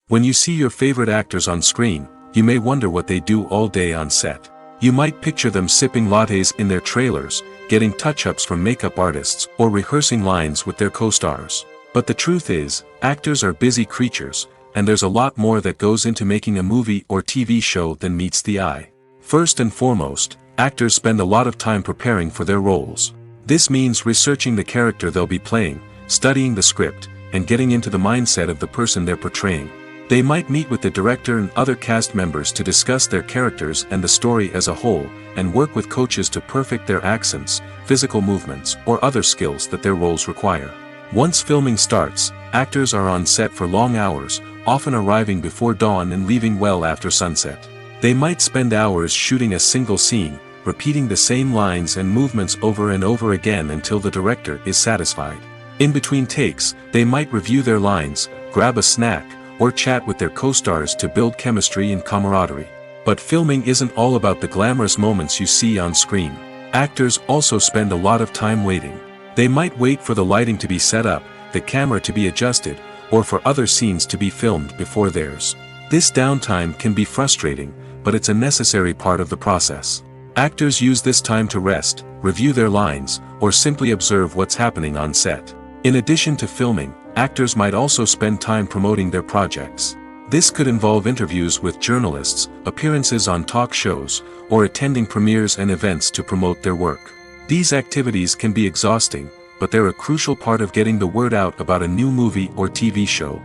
When you see your favorite actors on screen, you may wonder what they do all day on set. You might picture them sipping lattes in their trailers, getting touch-ups from makeup artists, or rehearsing lines with their co-stars. But the truth is, actors are busy creatures, and there's a lot more that goes into making a movie or TV show than meets the eye. First and foremost, actors spend a lot of time preparing for their roles. This means researching the character they'll be playing, studying the script, and getting into the mindset of the person they're portraying. They might meet with the director and other cast members to discuss their characters and the story as a whole, and work with coaches to perfect their accents, physical movements, or other skills that their roles require. Once filming starts, actors are on set for long hours, often arriving before dawn and leaving well after sunset. They might spend hours shooting a single scene, repeating the same lines and movements over and over again until the director is satisfied. In between takes, they might review their lines, grab a snack, or chat with their co-stars to build chemistry and camaraderie. But filming isn't all about the glamorous moments you see on screen. Actors also spend a lot of time waiting. They might wait for the lighting to be set up, the camera to be adjusted, or for other scenes to be filmed before theirs. This downtime can be frustrating, but it's a necessary part of the process. Actors use this time to rest, review their lines, or simply observe what's happening on set. In addition to filming, actors might also spend time promoting their projects. This could involve interviews with journalists, appearances on talk shows, or attending premieres and events to promote their work. These activities can be exhausting, but they're a crucial part of getting the word out about a new movie or TV show.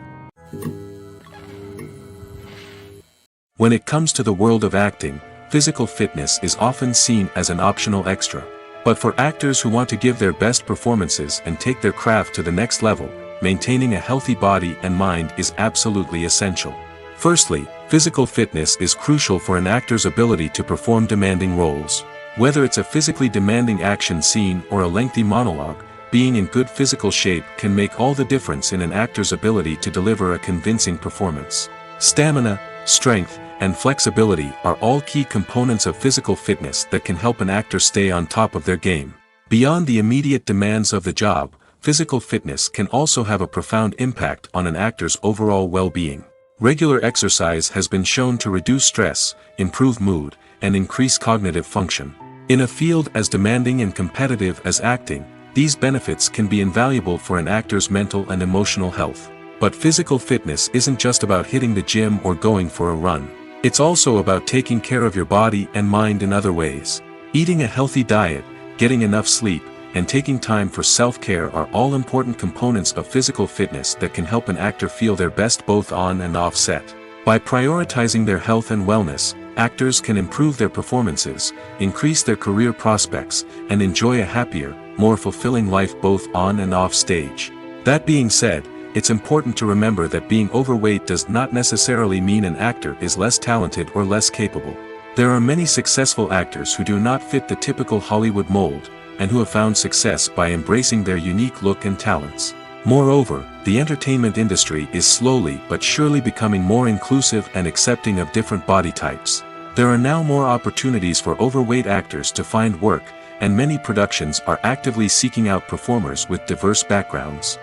When it comes to the world of acting, physical fitness is often seen as an optional extra. But for actors who want to give their best performances and take their craft to the next level, maintaining a healthy body and mind is absolutely essential. Firstly, physical fitness is crucial for an actor's ability to perform demanding roles. Whether it's a physically demanding action scene or a lengthy monologue, being in good physical shape can make all the difference in an actor's ability to deliver a convincing performance. Stamina, strength, and flexibility are all key components of physical fitness that can help an actor stay on top of their game. Beyond the immediate demands of the job, physical fitness can also have a profound impact on an actor's overall well-being. Regular exercise has been shown to reduce stress, improve mood, and increase cognitive function. In a field as demanding and competitive as acting, these benefits can be invaluable for an actor's mental and emotional health. But physical fitness isn't just about hitting the gym or going for a run. It's also about taking care of your body and mind in other ways. Eating a healthy diet, getting enough sleep, and taking time for self-care are all important components of physical fitness that can help an actor feel their best both on and off set. By prioritizing their health and wellness, actors can improve their performances, increase their career prospects, and enjoy a happier, more fulfilling life both on and off stage. That being said, it's important to remember that being overweight does not necessarily mean an actor is less talented or less capable. There are many successful actors who do not fit the typical Hollywood mold, and who have found success by embracing their unique look and talents. Moreover, the entertainment industry is slowly but surely becoming more inclusive and accepting of different body types. There are now more opportunities for overweight actors to find work, and many productions are actively seeking out performers with diverse backgrounds.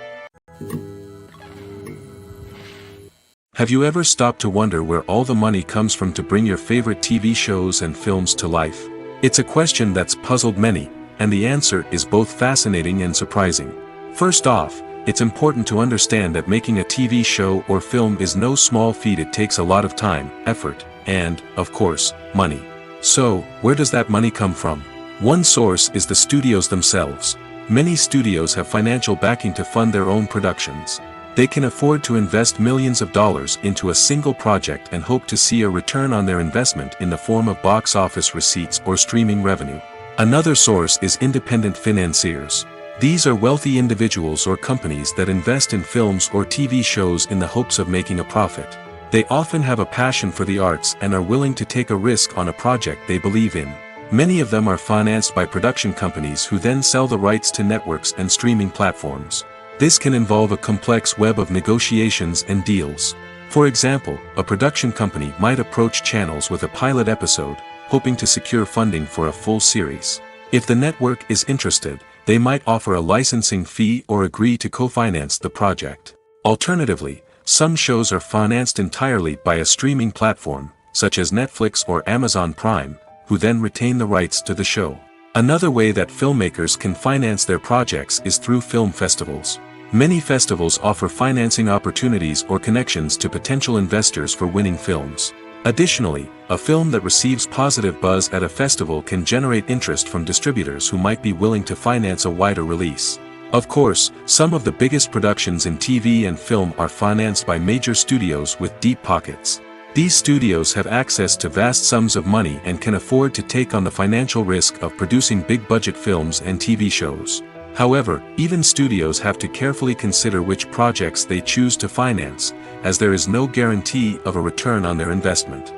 Have you ever stopped to wonder where all the money comes from to bring your favorite TV shows and films to life? It's a question that's puzzled many, and the answer is both fascinating and surprising. First off, it's important to understand that making a TV show or film is no small feat. It takes a lot of time, effort, and, of course, money. So, where does that money come from? One source is the studios themselves. Many studios have financial backing to fund their own productions. They can afford to invest millions of dollars into a single project and hope to see a return on their investment in the form of box office receipts or streaming revenue. Another source is independent financiers. These are wealthy individuals or companies that invest in films or TV shows in the hopes of making a profit. They often have a passion for the arts and are willing to take a risk on a project they believe in. Many of them are financed by production companies who then sell the rights to networks and streaming platforms. This can involve a complex web of negotiations and deals. For example, a production company might approach channels with a pilot episode, hoping to secure funding for a full series. If the network is interested, they might offer a licensing fee or agree to co-finance the project. Alternatively, some shows are financed entirely by a streaming platform, such as Netflix or Amazon Prime, who then retain the rights to the show. Another way that filmmakers can finance their projects is through film festivals. Many festivals offer financing opportunities or connections to potential investors for winning films. Additionally, a film that receives positive buzz at a festival can generate interest from distributors who might be willing to finance a wider release. Of course, some of the biggest productions in TV and film are financed by major studios with deep pockets. These studios have access to vast sums of money and can afford to take on the financial risk of producing big-budget films and TV shows. However, even studios have to carefully consider which projects they choose to finance, as there is no guarantee of a return on their investment.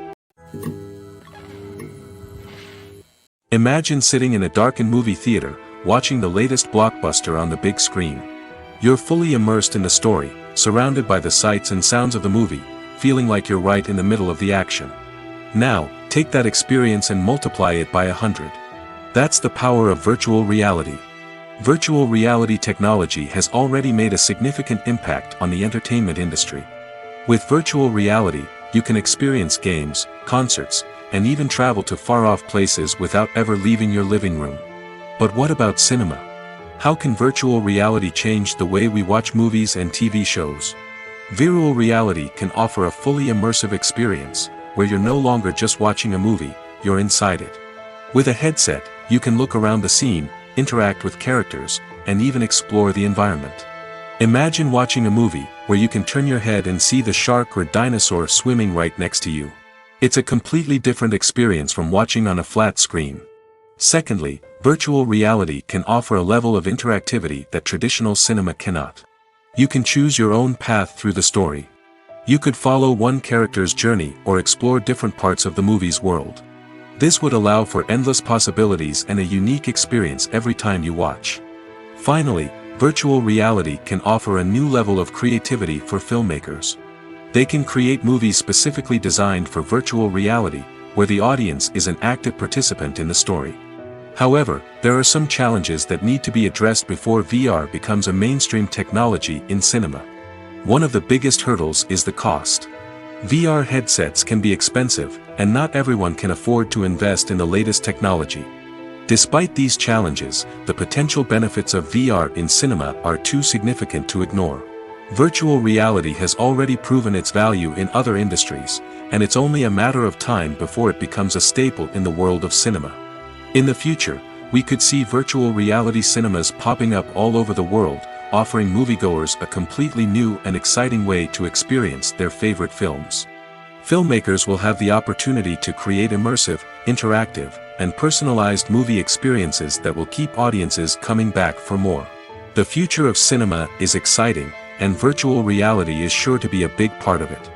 Imagine sitting in a darkened movie theater, watching the latest blockbuster on the big screen. You're fully immersed in the story, surrounded by the sights and sounds of the movie, feeling like you're right in the middle of the action. Now, take that experience and multiply it by 100. That's the power of virtual reality. Virtual reality technology has already made a significant impact on the entertainment industry. With virtual reality, you can experience games, concerts, and even travel to far-off places without ever leaving your living room. But what about cinema? How can virtual reality change the way we watch movies and TV shows? Virtual reality can offer a fully immersive experience, where you're no longer just watching a movie, you're inside it. With a headset, you can look around the scene, interact with characters, and even explore the environment. Imagine watching a movie where you can turn your head and see the shark or dinosaur swimming right next to you. It's a completely different experience from watching on a flat screen. Secondly, virtual reality can offer a level of interactivity that traditional cinema cannot. You can choose your own path through the story. You could follow one character's journey or explore different parts of the movie's world. This would allow for endless possibilities and a unique experience every time you watch. Finally, virtual reality can offer a new level of creativity for filmmakers. They can create movies specifically designed for virtual reality, where the audience is an active participant in the story. However, there are some challenges that need to be addressed before VR becomes a mainstream technology in cinema. One of the biggest hurdles is the cost. VR headsets can be expensive, and not everyone can afford to invest in the latest technology. Despite these challenges, the potential benefits of VR in cinema are too significant to ignore. Virtual reality has already proven its value in other industries, and it's only a matter of time before it becomes a staple in the world of cinema. In the future, we could see virtual reality cinemas popping up all over the world, offering moviegoers a completely new and exciting way to experience their favorite films. Filmmakers will have the opportunity to create immersive, interactive, and personalized movie experiences that will keep audiences coming back for more. The future of cinema is exciting, and virtual reality is sure to be a big part of it.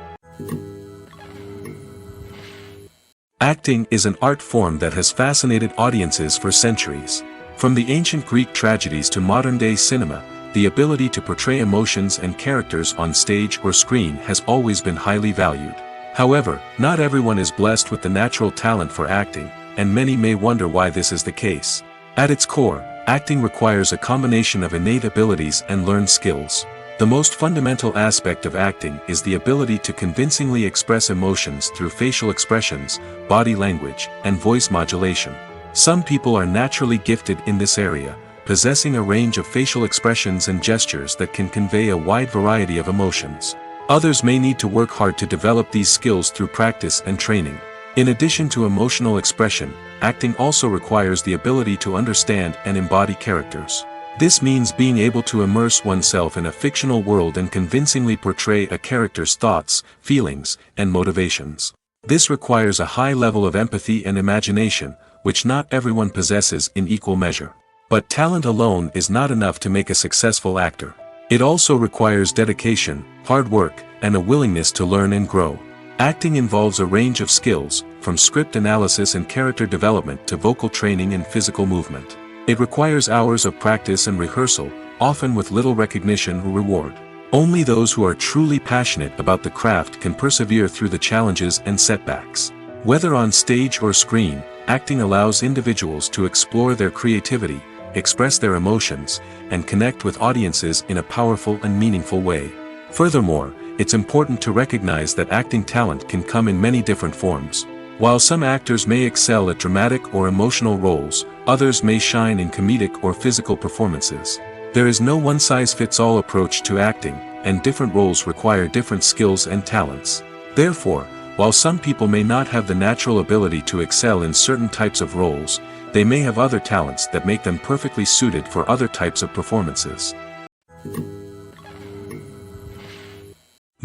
Acting is an art form that has fascinated audiences for centuries. From the ancient Greek tragedies to modern-day cinema, the ability to portray emotions and characters on stage or screen has always been highly valued. However, not everyone is blessed with the natural talent for acting, and many may wonder why this is the case. At its core, acting requires a combination of innate abilities and learned skills. The most fundamental aspect of acting is the ability to convincingly express emotions through facial expressions, body language, and voice modulation. Some people are naturally gifted in this area, possessing a range of facial expressions and gestures that can convey a wide variety of emotions. Others may need to work hard to develop these skills through practice and training. In addition to emotional expression, acting also requires the ability to understand and embody characters. This means being able to immerse oneself in a fictional world and convincingly portray a character's thoughts, feelings, and motivations. This requires a high level of empathy and imagination, which not everyone possesses in equal measure. But talent alone is not enough to make a successful actor. It also requires dedication, hard work, and a willingness to learn and grow. Acting involves a range of skills, from script analysis and character development to vocal training and physical movement. It requires hours of practice and rehearsal, often with little recognition or reward. Only those who are truly passionate about the craft can persevere through the challenges and setbacks. Whether on stage or screen, acting allows individuals to explore their creativity, express their emotions, and connect with audiences in a powerful and meaningful way. Furthermore, it's important to recognize that acting talent can come in many different forms. While some actors may excel at dramatic or emotional roles, others may shine in comedic or physical performances. There is no one-size-fits-all approach to acting, and different roles require different skills and talents. Therefore, while some people may not have the natural ability to excel in certain types of roles, they may have other talents that make them perfectly suited for other types of performances.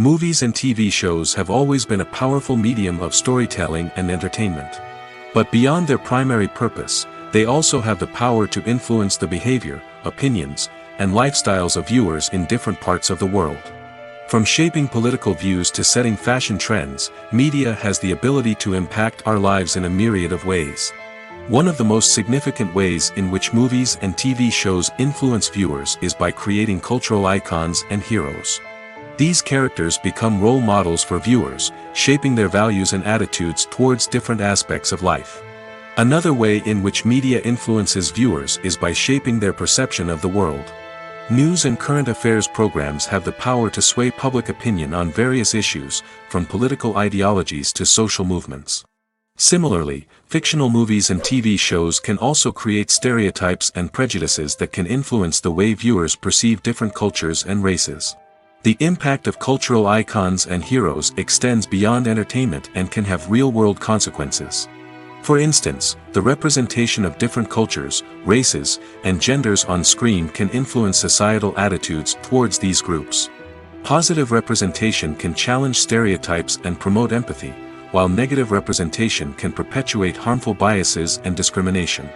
Movies and TV shows have always been a powerful medium of storytelling and entertainment. But beyond their primary purpose, they also have the power to influence the behavior, opinions, and lifestyles of viewers in different parts of the world. From shaping political views to setting fashion trends, media has the ability to impact our lives in a myriad of ways. One of the most significant ways in which movies and TV shows influence viewers is by creating cultural icons and heroes. These characters become role models for viewers, shaping their values and attitudes towards different aspects of life. Another way in which media influences viewers is by shaping their perception of the world. News and current affairs programs have the power to sway public opinion on various issues, from political ideologies to social movements. Similarly, fictional movies and TV shows can also create stereotypes and prejudices that can influence the way viewers perceive different cultures and races. The impact of cultural icons and heroes extends beyond entertainment and can have real-world consequences. For instance, the representation of different cultures, races, and genders on screen can influence societal attitudes towards these groups. Positive representation can challenge stereotypes and promote empathy, while negative representation can perpetuate harmful biases and discrimination.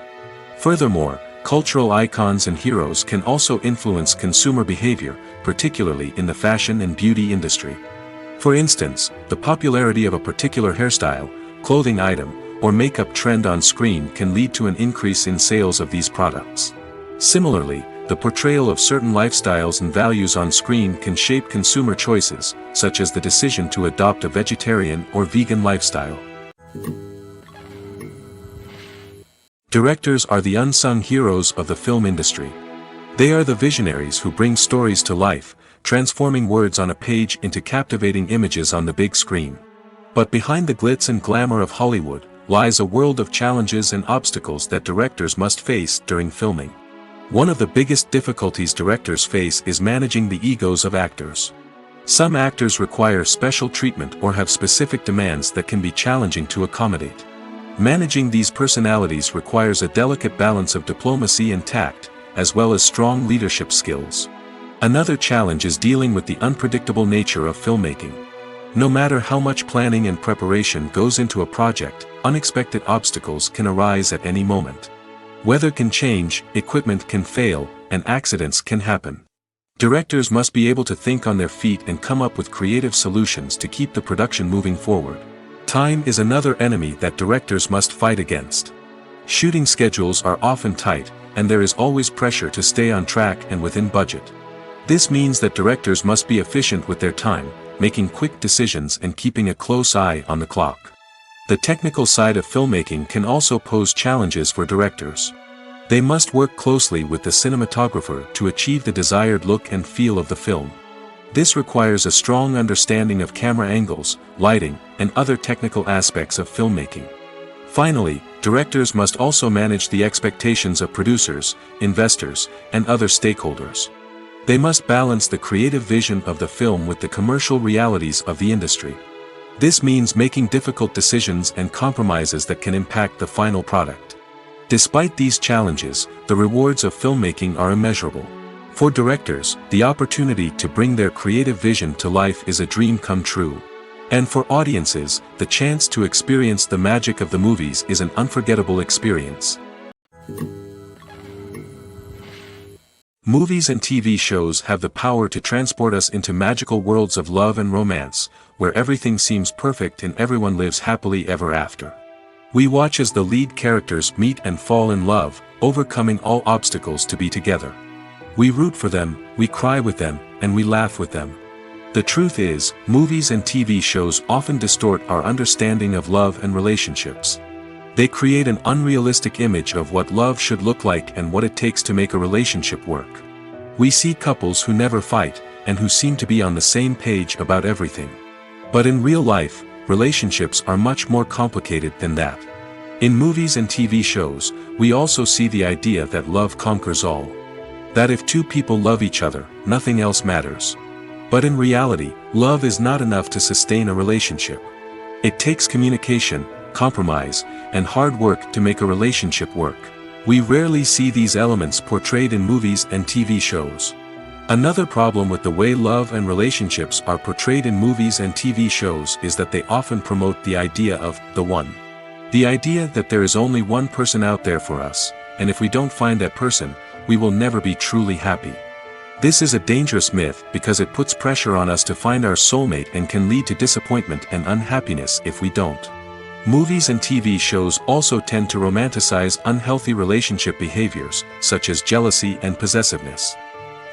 Furthermore, cultural icons and heroes can also influence consumer behavior, particularly in the fashion and beauty industry. For instance, the popularity of a particular hairstyle, clothing item, or makeup trend on screen can lead to an increase in sales of these products. Similarly, the the portrayal of certain lifestyles and values on screen can shape consumer choices, such as the decision to adopt a vegetarian or vegan lifestyle. Directors are the unsung heroes of the film industry. They are the visionaries who bring stories to life, transforming words on a page into captivating images on the big screen. But behind the glitz and glamour of Hollywood lies a world of challenges and obstacles that directors must face during filming. One of the biggest difficulties directors face is managing the egos of actors. Some actors require special treatment or have specific demands that can be challenging to accommodate. Managing these personalities requires a delicate balance of diplomacy and tact, as well as strong leadership skills. Another challenge is dealing with the unpredictable nature of filmmaking. No matter how much planning and preparation goes into a project, unexpected obstacles can arise at any moment. Weather can change, equipment can fail, and accidents can happen. Directors must be able to think on their feet and come up with creative solutions to keep the production moving forward. Time is another enemy that directors must fight against. Shooting schedules are often tight, and there is always pressure to stay on track and within budget. This means that directors must be efficient with their time, making quick decisions and keeping a close eye on the clock. The technical side of filmmaking can also pose challenges for directors. They must work closely with the cinematographer to achieve the desired look and feel of the film. This requires a strong understanding of camera angles, lighting, and other technical aspects of filmmaking. Finally, directors must also manage the expectations of producers, investors, and other stakeholders. They must balance the creative vision of the film with the commercial realities of the industry. This means making difficult decisions and compromises that can impact the final product. Despite these challenges, the rewards of filmmaking are immeasurable. For directors, the opportunity to bring their creative vision to life is a dream come true. And for audiences, the chance to experience the magic of the movies is an unforgettable experience. Movies and TV shows have the power to transport us into magical worlds of love and romance, where everything seems perfect and everyone lives happily ever after. We watch as the lead characters meet and fall in love, overcoming all obstacles to be together. We root for them, we cry with them, and we laugh with them. The truth is, movies and TV shows often distort our understanding of love and relationships. They create an unrealistic image of what love should look like and what it takes to make a relationship work. We see couples who never fight, and who seem to be on the same page about everything. But in real life, relationships are much more complicated than that. In movies and TV shows, we also see the idea that love conquers all. That if two people love each other, nothing else matters. But in reality, love is not enough to sustain a relationship. It takes communication, compromise, and hard work to make a relationship work. We rarely see these elements portrayed in movies and TV shows. Another problem with the way love and relationships are portrayed in movies and TV shows is that they often promote the idea of the one. The idea that there is only one person out there for us, and if we don't find that person, we will never be truly happy. This is a dangerous myth because it puts pressure on us to find our soulmate and can lead to disappointment and unhappiness if we don't. Movies and TV shows also tend to romanticize unhealthy relationship behaviors, such as jealousy and possessiveness.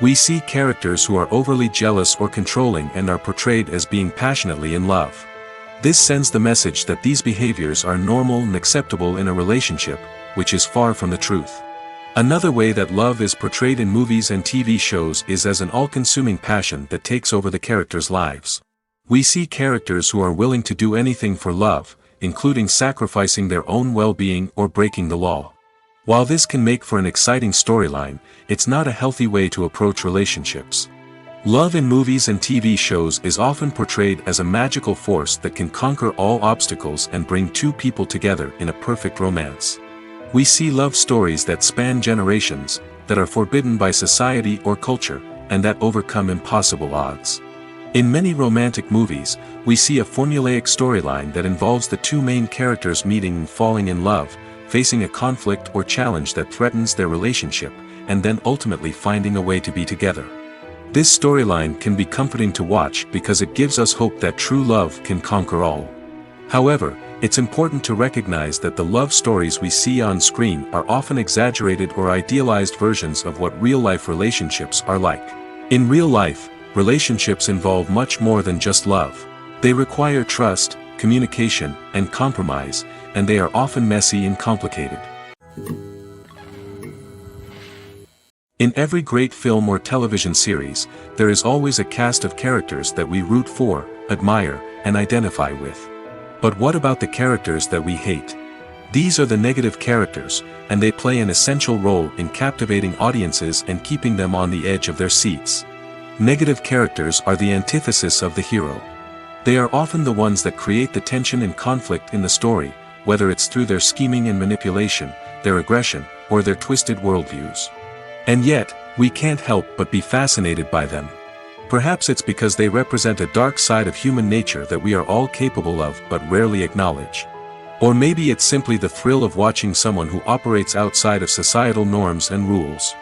We see characters who are overly jealous or controlling and are portrayed as being passionately in love. This sends the message that these behaviors are normal and acceptable in a relationship, which is far from the truth. Another way that love is portrayed in movies and TV shows is as an all-consuming passion that takes over the characters' lives. We see characters who are willing to do anything for love, including sacrificing their own well-being or breaking the law. While this can make for an exciting storyline, it's not a healthy way to approach relationships. Love in movies and TV shows is often portrayed as a magical force that can conquer all obstacles and bring two people together in a perfect romance. We see love stories that span generations, that are forbidden by society or culture, and that overcome impossible odds. In many romantic movies, we see a formulaic storyline that involves the two main characters meeting and falling in love, facing a conflict or challenge that threatens their relationship, and then ultimately finding a way to be together. This storyline can be comforting to watch because it gives us hope that true love can conquer all. However, It's important to recognize that the love stories we see on screen are often exaggerated or idealized versions of what real-life relationships are like. In real life, relationships involve much more than just love. They require trust, communication, and compromise, and they are often messy and complicated. In every great film or television series, there is always a cast of characters that we root for, admire, and identify with. But what about the characters that we hate? These are the negative characters, and they play an essential role in captivating audiences and keeping them on the edge of their seats. Negative characters are the antithesis of the hero. They are often the ones that create the tension and conflict in the story, whether it's through their scheming and manipulation, their aggression, or their twisted worldviews. And yet, we can't help but be fascinated by them. Perhaps it's because they represent a dark side of human nature that we are all capable of but rarely acknowledge. Or maybe it's simply the thrill of watching someone who operates outside of societal norms and rules.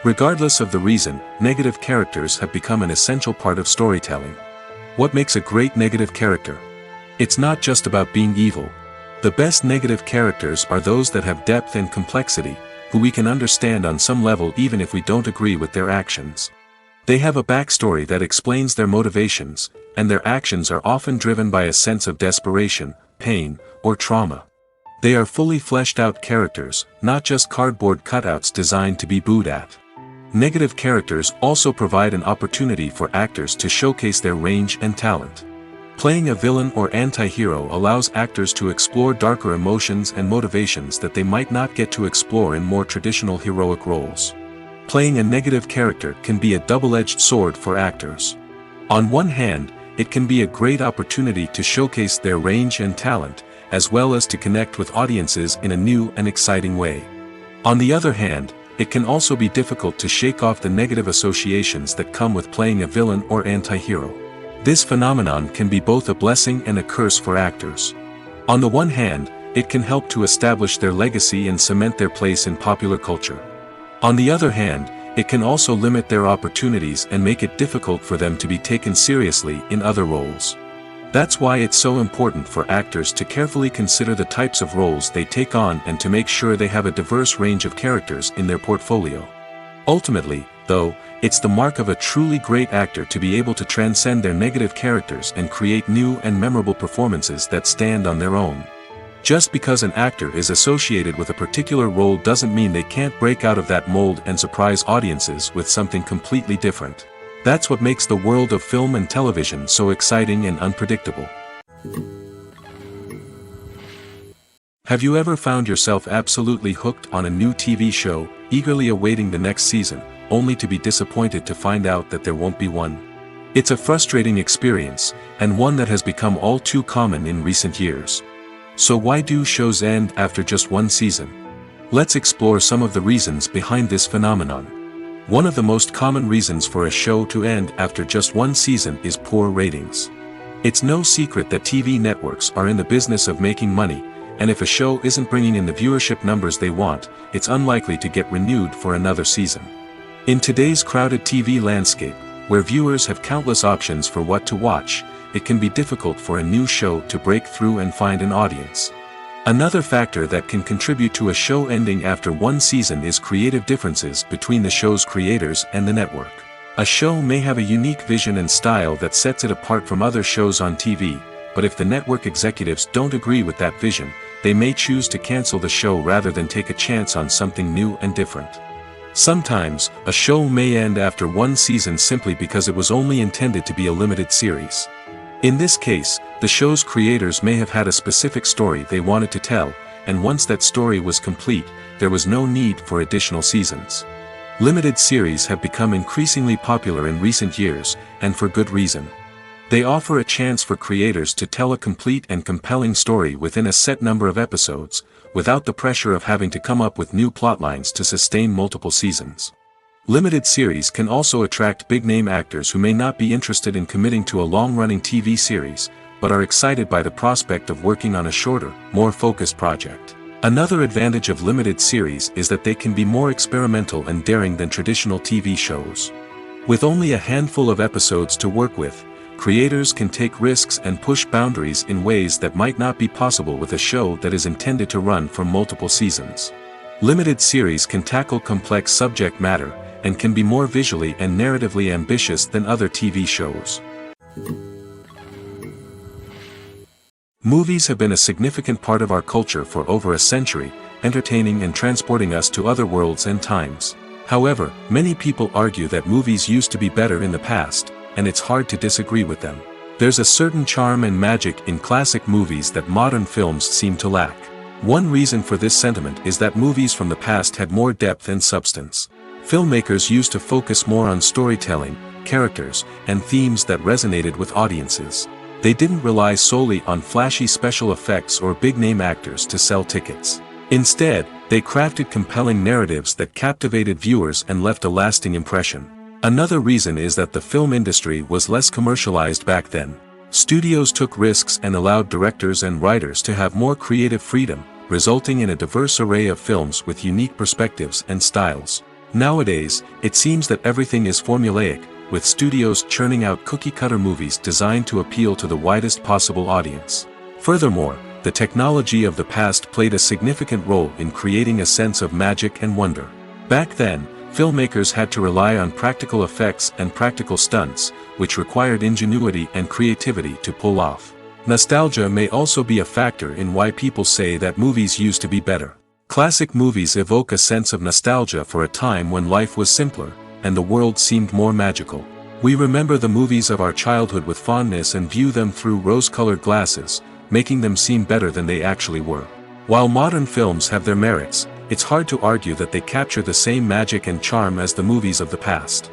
Regardless of the reason, negative characters have become an essential part of storytelling. What makes a great negative character? It's not just about being evil. The best negative characters are those that have depth and complexity, who we can understand on some level even if we don't agree with their actions. They have a backstory that explains their motivations, and their actions are often driven by a sense of desperation, pain, or trauma. They are fully fleshed out characters, not just cardboard cutouts designed to be booed at. Negative characters also provide an opportunity for actors to showcase their range and talent. Playing a villain or anti-hero allows actors to explore darker emotions and motivations that they might not get to explore in more traditional heroic roles. Playing a negative character can be a double-edged sword for actors. On one hand, it can be a great opportunity to showcase their range and talent, as well as to connect with audiences in a new and exciting way. On the other hand, it can also be difficult to shake off the negative associations that come with playing a villain or anti-hero. This phenomenon can be both a blessing and a curse for actors. On the one hand, it can help to establish their legacy and cement their place in popular culture. On the other hand, it can also limit their opportunities and make it difficult for them to be taken seriously in other roles. That's why it's so important for actors to carefully consider the types of roles they take on and to make sure they have a diverse range of characters in their portfolio. Ultimately, though, it's the mark of a truly great actor to be able to transcend their negative characters and create new and memorable performances that stand on their own. Just because an actor is associated with a particular role doesn't mean they can't break out of that mold and surprise audiences with something completely different. That's what makes the world of film and television so exciting and unpredictable. Have you ever found yourself absolutely hooked on a new TV show, eagerly awaiting the next season, only to be disappointed to find out that there won't be one? It's a frustrating experience, and one that has become all too common in recent years. So why do shows end after just one season? Let's explore some of the reasons behind this phenomenon. One of the most common reasons for a show to end after just one season is poor ratings. It's no secret that TV networks are in the business of making money, and if a show isn't bringing in the viewership numbers they want, it's unlikely to get renewed for another season. In today's crowded TV landscape, where viewers have countless options for what to watch, it can be difficult for a new show to break through and find an audience. Another factor that can contribute to a show ending after one season is creative differences between the show's creators and the network. A show may have a unique vision and style that sets it apart from other shows on TV, but if the network executives don't agree with that vision, they may choose to cancel the show rather than take a chance on something new and different. Sometimes, a show may end after one season simply because it was only intended to be a limited series. In this case, the show's creators may have had a specific story they wanted to tell, and once that story was complete, there was no need for additional seasons. Limited series have become increasingly popular in recent years, and for good reason. They offer a chance for creators to tell a complete and compelling story within a set number of episodes, without the pressure of having to come up with new plotlines to sustain multiple seasons. Limited series can also attract big-name actors who may not be interested in committing to a long-running TV series, but are excited by the prospect of working on a shorter, more focused project. Another advantage of limited series is that they can be more experimental and daring than traditional TV shows. With only a handful of episodes to work with, creators can take risks and push boundaries in ways that might not be possible with a show that is intended to run for multiple seasons. Limited series can tackle complex subject matter, and can be more visually and narratively ambitious than other TV shows. Movies have been a significant part of our culture for over a century, entertaining and transporting us to other worlds and times. However, many people argue that movies used to be better in the past, and it's hard to disagree with them. There's a certain charm and magic in classic movies that modern films seem to lack. One reason for this sentiment is that movies from the past had more depth and substance. Filmmakers used to focus more on storytelling, characters, and themes that resonated with audiences. They didn't rely solely on flashy special effects or big-name actors to sell tickets. Instead, they crafted compelling narratives that captivated viewers and left a lasting impression. Another reason is that the film industry was less commercialized back then. Studios took risks and allowed directors and writers to have more creative freedom, resulting in a diverse array of films with unique perspectives and styles. Nowadays, it seems that everything is formulaic, with studios churning out cookie-cutter movies designed to appeal to the widest possible audience. Furthermore, the technology of the past played a significant role in creating a sense of magic and wonder. Back then, filmmakers had to rely on practical effects and practical stunts, which required ingenuity and creativity to pull off. Nostalgia may also be a factor in why people say that movies used to be better. Classic movies evoke a sense of nostalgia for a time when life was simpler, and the world seemed more magical. We remember the movies of our childhood with fondness and view them through rose-colored glasses, making them seem better than they actually were. While modern films have their merits, it's hard to argue that they capture the same magic and charm as the movies of the past.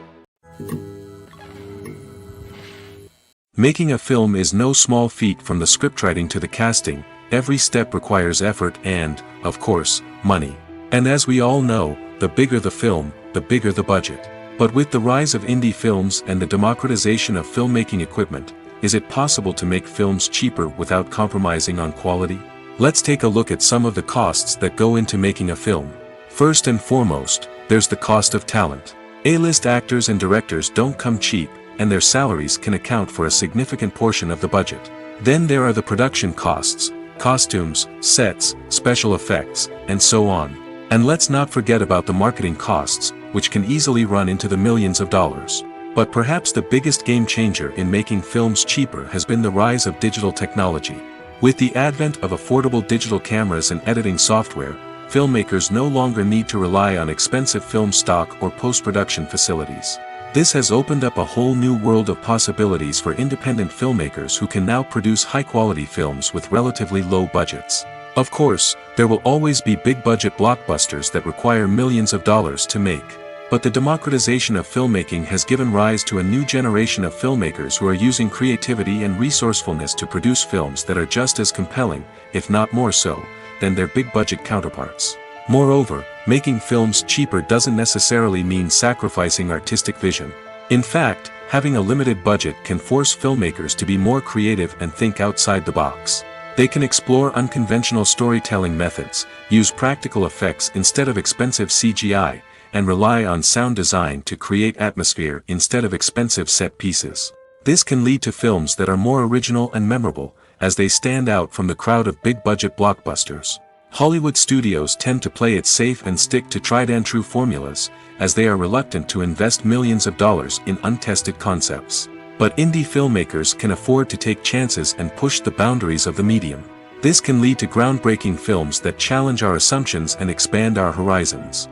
Making a film is no small feat. From the scriptwriting to the casting, every step requires effort and, of course, money. And as we all know, the bigger the film, the bigger the budget. But with the rise of indie films and the democratization of filmmaking equipment, is it possible to make films cheaper without compromising on quality? Let's take a look at some of the costs that go into making a film. First and foremost, there's the cost of talent. A-list actors and directors don't come cheap, and their salaries can account for a significant portion of the budget. Then there are the production costs, costumes, sets, special effects, and so on. And let's not forget about the marketing costs, which can easily run into the millions of dollars. But perhaps the biggest game changer in making films cheaper has been the rise of digital technology. With the advent of affordable digital cameras and editing software, filmmakers no longer need to rely on expensive film stock or post-production facilities. This has opened up a whole new world of possibilities for independent filmmakers who can now produce high-quality films with relatively low budgets. Of course, there will always be big-budget blockbusters that require millions of dollars to make. But the democratization of filmmaking has given rise to a new generation of filmmakers who are using creativity and resourcefulness to produce films that are just as compelling, if not more so, than their big-budget counterparts. Moreover, making films cheaper doesn't necessarily mean sacrificing artistic vision. In fact, having a limited budget can force filmmakers to be more creative and think outside the box. They can explore unconventional storytelling methods, use practical effects instead of expensive CGI, and rely on sound design to create atmosphere instead of expensive set pieces. This can lead to films that are more original and memorable, as they stand out from the crowd of big-budget blockbusters. Hollywood studios tend to play it safe and stick to tried-and-true formulas, as they are reluctant to invest millions of dollars in untested concepts. But indie filmmakers can afford to take chances and push the boundaries of the medium. This can lead to groundbreaking films that challenge our assumptions and expand our horizons.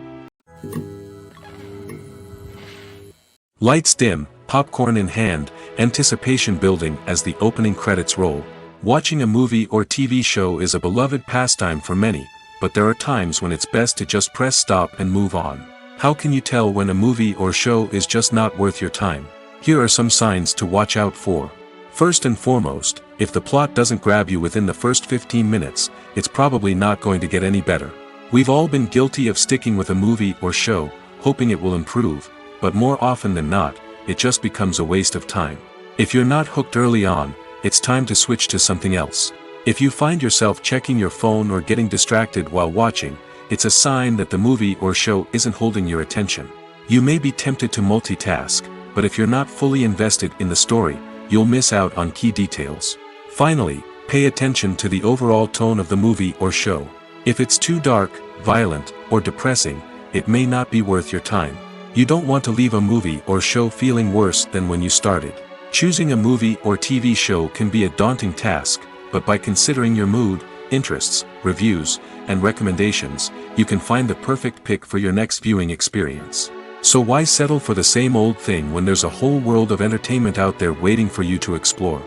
Lights dim, popcorn in hand, anticipation building as the opening credits roll. Watching a movie or TV show is a beloved pastime for many, but there are times when it's best to just press stop and move on. How can you tell when a movie or show is just not worth your time? Here are some signs to watch out for. First and foremost, if the plot doesn't grab you within the first 15 minutes, it's probably not going to get any better. We've all been guilty of sticking with a movie or show, hoping it will improve, but more often than not, it just becomes a waste of time. If you're not hooked early on, it's time to switch to something else. If you find yourself checking your phone or getting distracted while watching, it's a sign that the movie or show isn't holding your attention. You may be tempted to multitask, but if you're not fully invested in the story, you'll miss out on key details. Finally, pay attention to the overall tone of the movie or show. If it's too dark, violent, or depressing, it may not be worth your time. You don't want to leave a movie or show feeling worse than when you started. Choosing a movie or TV show can be a daunting task, but by considering your mood, interests, reviews, and recommendations, you can find the perfect pick for your next viewing experience. So why settle for the same old thing when there's a whole world of entertainment out there waiting for you to explore?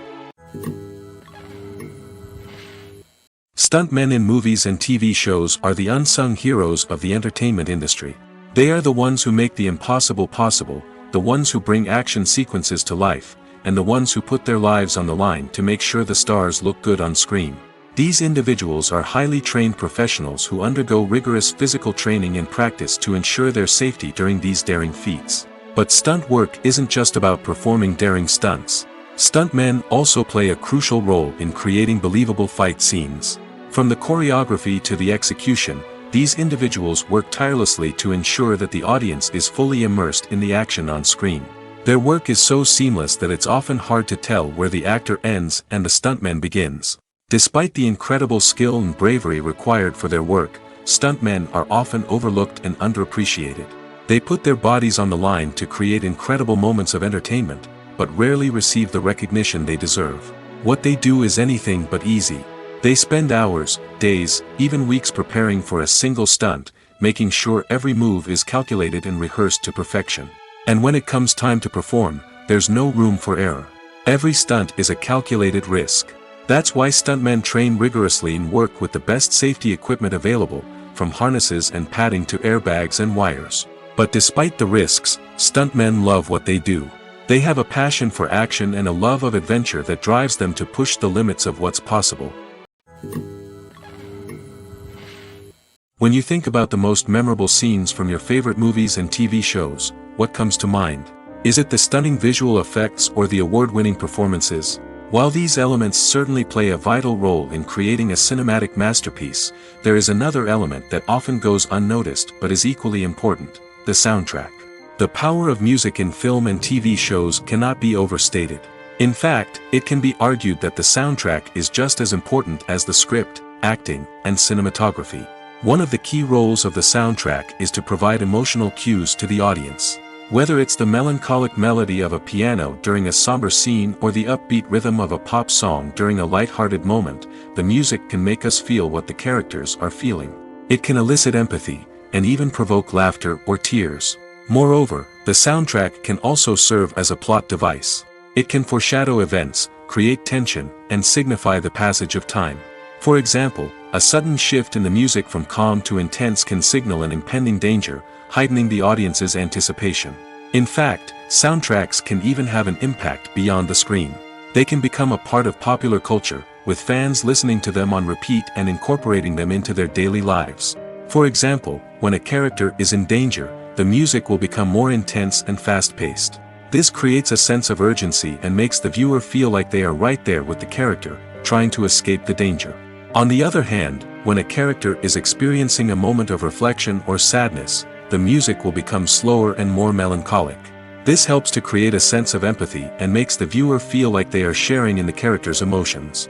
Stuntmen in movies and TV shows are the unsung heroes of the entertainment industry. They are the ones who make the impossible possible, the ones who bring action sequences to life, and the ones who put their lives on the line to make sure the stars look good on screen. These individuals are highly trained professionals who undergo rigorous physical training and practice to ensure their safety during these daring feats. But stunt work isn't just about performing daring stunts. Stuntmen also play a crucial role in creating believable fight scenes. From the choreography to the execution, these individuals work tirelessly to ensure that the audience is fully immersed in the action on screen. Their work is so seamless that it's often hard to tell where the actor ends and the stuntman begins. Despite the incredible skill and bravery required for their work, stuntmen are often overlooked and underappreciated. They put their bodies on the line to create incredible moments of entertainment, but rarely receive the recognition they deserve. What they do is anything but easy. They spend hours, days, even weeks preparing for a single stunt, making sure every move is calculated and rehearsed to perfection. And when it comes time to perform, there's no room for error. Every stunt is a calculated risk. That's why stuntmen train rigorously and work with the best safety equipment available, from harnesses and padding to airbags and wires. But despite the risks, stuntmen love what they do. They have a passion for action and a love of adventure that drives them to push the limits of what's possible. When you think about the most memorable scenes from your favorite movies and TV shows, what comes to mind? Is it the stunning visual effects or the award-winning performances? While these elements certainly play a vital role in creating a cinematic masterpiece, there is another element that often goes unnoticed but is equally important: the soundtrack. The power of music in film and TV shows cannot be overstated. In fact, it can be argued that the soundtrack is just as important as the script, acting, and cinematography. One of the key roles of the soundtrack is to provide emotional cues to the audience. Whether it's the melancholic melody of a piano during a somber scene or the upbeat rhythm of a pop song during a light-hearted moment, the music can make us feel what the characters are feeling. It can elicit empathy, and even provoke laughter or tears. Moreover, the soundtrack can also serve as a plot device. It can foreshadow events, create tension, and signify the passage of time. For example, a sudden shift in the music from calm to intense can signal an impending danger, heightening the audience's anticipation. In fact, soundtracks can even have an impact beyond the screen. They can become a part of popular culture, with fans listening to them on repeat and incorporating them into their daily lives. For example, when a character is in danger, the music will become more intense and fast-paced. This creates a sense of urgency and makes the viewer feel like they are right there with the character, trying to escape the danger. On the other hand, when a character is experiencing a moment of reflection or sadness, the music will become slower and more melancholic. This helps to create a sense of empathy and makes the viewer feel like they are sharing in the character's emotions.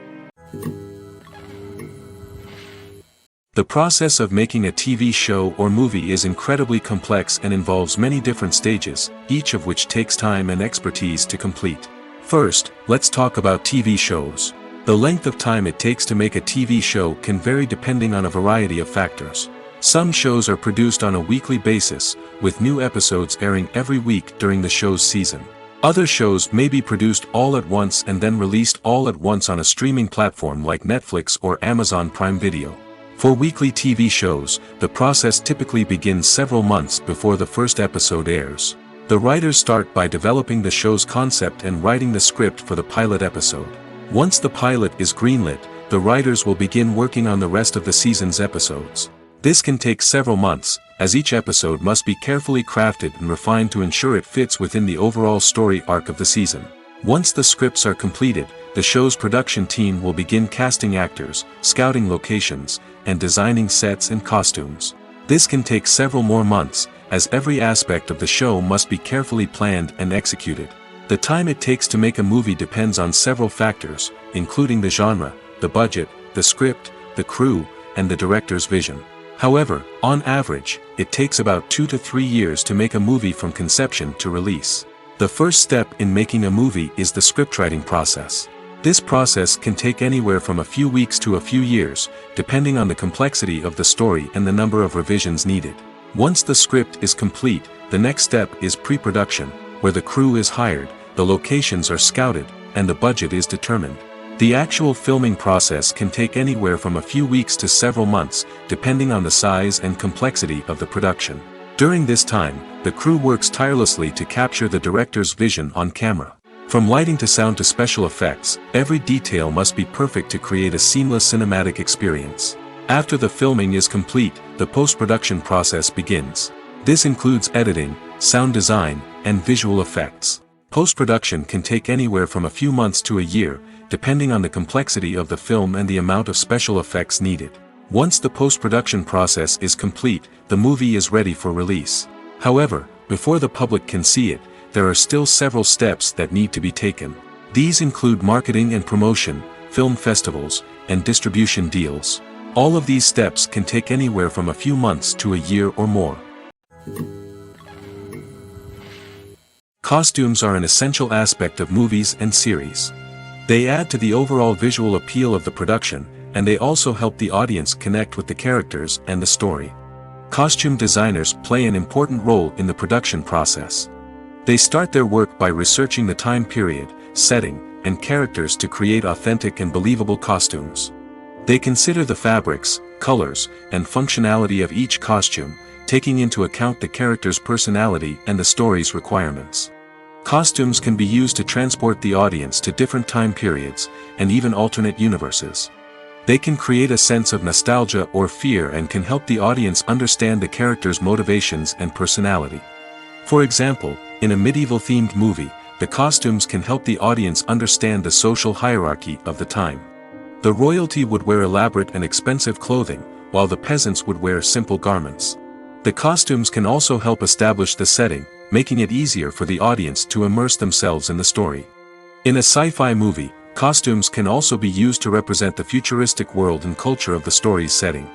The process of making a TV show or movie is incredibly complex and involves many different stages, each of which takes time and expertise to complete. First, let's talk about TV shows. The length of time it takes to make a TV show can vary depending on a variety of factors. Some shows are produced on a weekly basis, with new episodes airing every week during the show's season. Other shows may be produced all at once and then released all at once on a streaming platform like Netflix or Amazon Prime Video. For weekly TV shows, the process typically begins several months before the first episode airs. The writers start by developing the show's concept and writing the script for the pilot episode. Once the pilot is greenlit, the writers will begin working on the rest of the season's episodes. This can take several months, as each episode must be carefully crafted and refined to ensure it fits within the overall story arc of the season. Once the scripts are completed, the show's production team will begin casting actors, scouting locations, and designing sets and costumes. This can take several more months, as every aspect of the show must be carefully planned and executed. The time it takes to make a movie depends on several factors, including the genre, the budget, the script, the crew, and the director's vision. However, on average, it takes about 2 to 3 years to make a movie from conception to release. The first step in making a movie is the scriptwriting process. This process can take anywhere from a few weeks to a few years, depending on the complexity of the story and the number of revisions needed. Once the script is complete, the next step is pre-production, where the crew is hired, the locations are scouted, and the budget is determined. The actual filming process can take anywhere from a few weeks to several months, depending on the size and complexity of the production. During this time, the crew works tirelessly to capture the director's vision on camera. From lighting to sound to special effects, every detail must be perfect to create a seamless cinematic experience. After the filming is complete, the post-production process begins. This includes editing, sound design, and visual effects. Post-production can take anywhere from a few months to a year, depending on the complexity of the film and the amount of special effects needed. Once the post-production process is complete, the movie is ready for release. However, before the public can see it, there are still several steps that need to be taken. These include marketing and promotion, film festivals, and distribution deals. All of these steps can take anywhere from a few months to a year or more. Costumes are an essential aspect of movies and series. They add to the overall visual appeal of the production, and they also help the audience connect with the characters and the story. Costume designers play an important role in the production process. They start their work by researching the time period, setting, and characters to create authentic and believable costumes. They consider the fabrics, colors, and functionality of each costume, taking into account the character's personality and the story's requirements. Costumes can be used to transport the audience to different time periods, and even alternate universes. They can create a sense of nostalgia or fear and can help the audience understand the character's motivations and personality. For example, in a medieval-themed movie, the costumes can help the audience understand the social hierarchy of the time. The royalty would wear elaborate and expensive clothing, while the peasants would wear simple garments. The costumes can also help establish the setting, making it easier for the audience to immerse themselves in the story. In a sci-fi movie, costumes can also be used to represent the futuristic world and culture of the story's setting.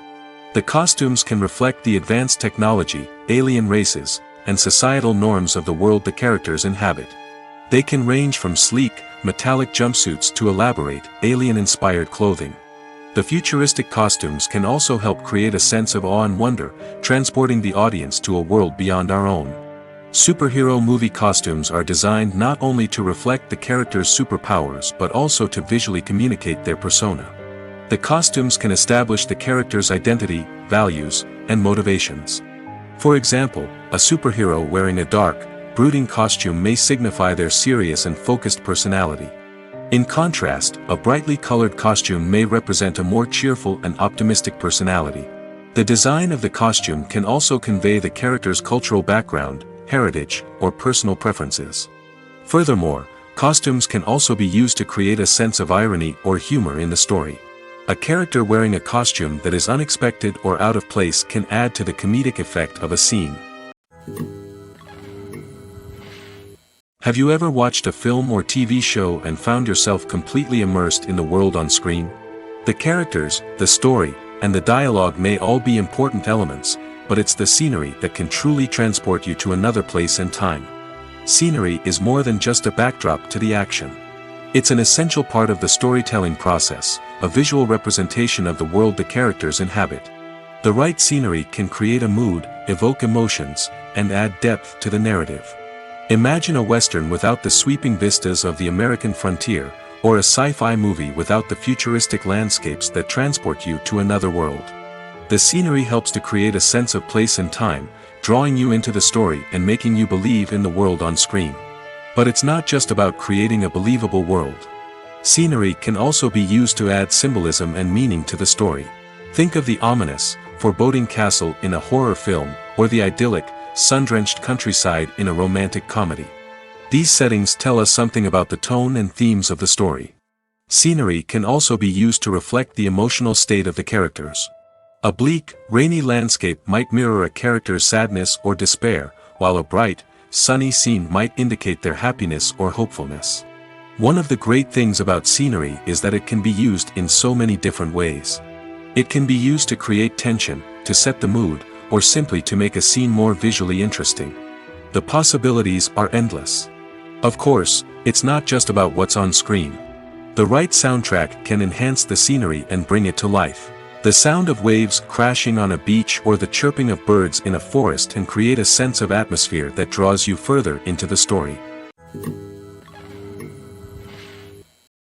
The costumes can reflect the advanced technology, alien races, and societal norms of the world the characters inhabit. They can range from sleek, metallic jumpsuits to elaborate, alien-inspired clothing. The futuristic costumes can also help create a sense of awe and wonder, transporting the audience to a world beyond our own. Superhero movie costumes are designed not only to reflect the character's superpowers but also to visually communicate their persona. The costumes can establish the character's identity, values, and motivations. For example, a superhero wearing a dark, brooding costume may signify their serious and focused personality. In contrast, a brightly colored costume may represent a more cheerful and optimistic personality. The design of the costume can also convey the character's cultural background, heritage, or personal preferences. Furthermore, costumes can also be used to create a sense of irony or humor in the story. A character wearing a costume that is unexpected or out of place can add to the comedic effect of a scene. Have you ever watched a film or TV show and found yourself completely immersed in the world on screen? The characters, the story, and the dialogue may all be important elements, but it's the scenery that can truly transport you to another place and time. Scenery is more than just a backdrop to the action. It's an essential part of the storytelling process, a visual representation of the world the characters inhabit. The right scenery can create a mood, evoke emotions, and add depth to the narrative. Imagine a Western without the sweeping vistas of the American frontier, or a sci-fi movie without the futuristic landscapes that transport you to another world. The scenery helps to create a sense of place and time, drawing you into the story and making you believe in the world on screen. But it's not just about creating a believable world. Scenery can also be used to add symbolism and meaning to the story. Think of the ominous, foreboding castle in a horror film, or the idyllic, sun-drenched countryside in a romantic comedy. These settings tell us something about the tone and themes of the story. Scenery can also be used to reflect the emotional state of the characters. A bleak, rainy landscape might mirror a character's sadness or despair, while a bright, sunny scene might indicate their happiness or hopefulness. One of the great things about scenery is that it can be used in so many different ways. It can be used to create tension, to set the mood, or simply to make a scene more visually interesting. The possibilities are endless. Of course, it's not just about what's on screen. The right soundtrack can enhance the scenery and bring it to life. The sound of waves crashing on a beach or the chirping of birds in a forest can create a sense of atmosphere that draws you further into the story.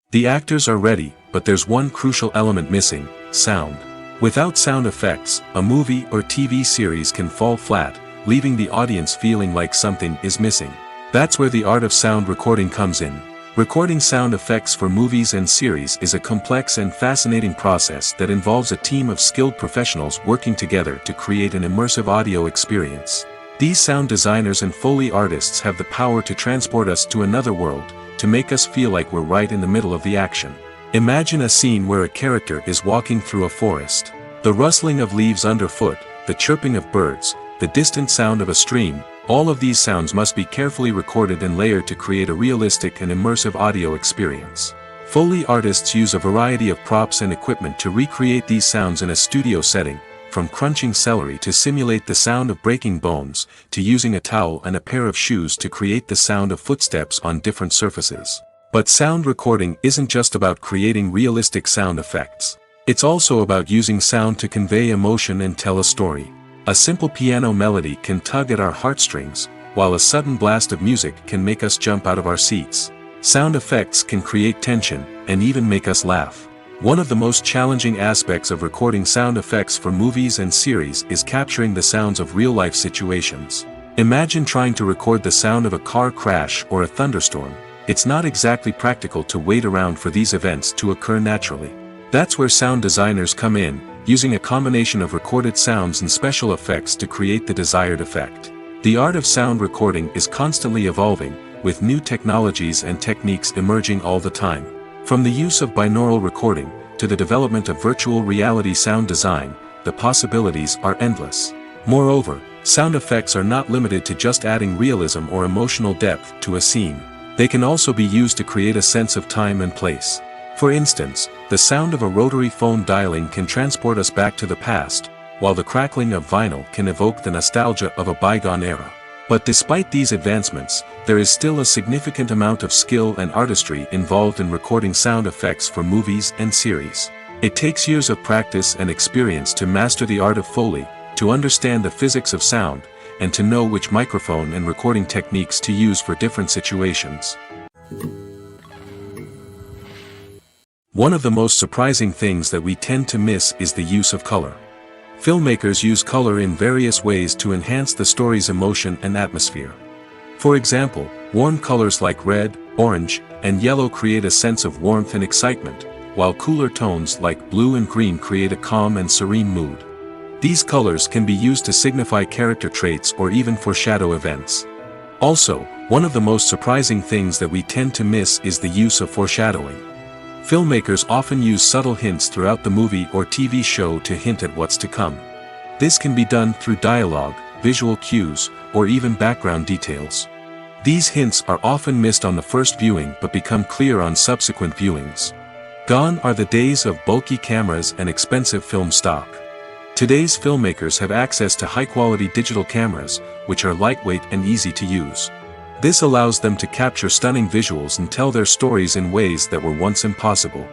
The actors are ready, but there's one crucial element missing: sound. Without sound effects, a movie or TV series can fall flat, leaving the audience feeling like something is missing. That's where the art of sound recording comes in. Recording sound effects for movies and series is a complex and fascinating process that involves a team of skilled professionals working together to create an immersive audio experience. These sound designers and Foley artists have the power to transport us to another world, to make us feel like we're right in the middle of the action. Imagine a scene where a character is walking through a forest. The rustling of leaves underfoot, the chirping of birds, the distant sound of a stream, all of these sounds must be carefully recorded and layered to create a realistic and immersive audio experience. Foley artists use a variety of props and equipment to recreate these sounds in a studio setting, from crunching celery to simulate the sound of breaking bones, to using a towel and a pair of shoes to create the sound of footsteps on different surfaces. But sound recording isn't just about creating realistic sound effects. It's also about using sound to convey emotion and tell a story. A simple piano melody can tug at our heartstrings, while a sudden blast of music can make us jump out of our seats. Sound effects can create tension, and even make us laugh. One of the most challenging aspects of recording sound effects for movies and series is capturing the sounds of real-life situations. Imagine trying to record the sound of a car crash or a thunderstorm. It's not exactly practical to wait around for these events to occur naturally. That's where sound designers come in, using a combination of recorded sounds and special effects to create the desired effect. The art of sound recording is constantly evolving, with new technologies and techniques emerging all the time. From the use of binaural recording, to the development of virtual reality sound design, the possibilities are endless. Moreover, sound effects are not limited to just adding realism or emotional depth to a scene. They can also be used to create a sense of time and place. For instance, the sound of a rotary phone dialing can transport us back to the past, while the crackling of vinyl can evoke the nostalgia of a bygone era. But despite these advancements, there is still a significant amount of skill and artistry involved in recording sound effects for movies and series. It takes years of practice and experience to master the art of Foley, to understand the physics of sound, and to know which microphone and recording techniques to use for different situations. One of the most surprising things that we tend to miss is the use of color. Filmmakers use color in various ways to enhance the story's emotion and atmosphere. For example, warm colors like red, orange, and yellow create a sense of warmth and excitement, while cooler tones like blue and green create a calm and serene mood. These colors can be used to signify character traits or even foreshadow events. Also, one of the most surprising things that we tend to miss is the use of foreshadowing. Filmmakers often use subtle hints throughout the movie or TV show to hint at what's to come. This can be done through dialogue, visual cues, or even background details. These hints are often missed on the first viewing but become clear on subsequent viewings. Gone are the days of bulky cameras and expensive film stock. Today's filmmakers have access to high-quality digital cameras, which are lightweight and easy to use. This allows them to capture stunning visuals and tell their stories in ways that were once impossible.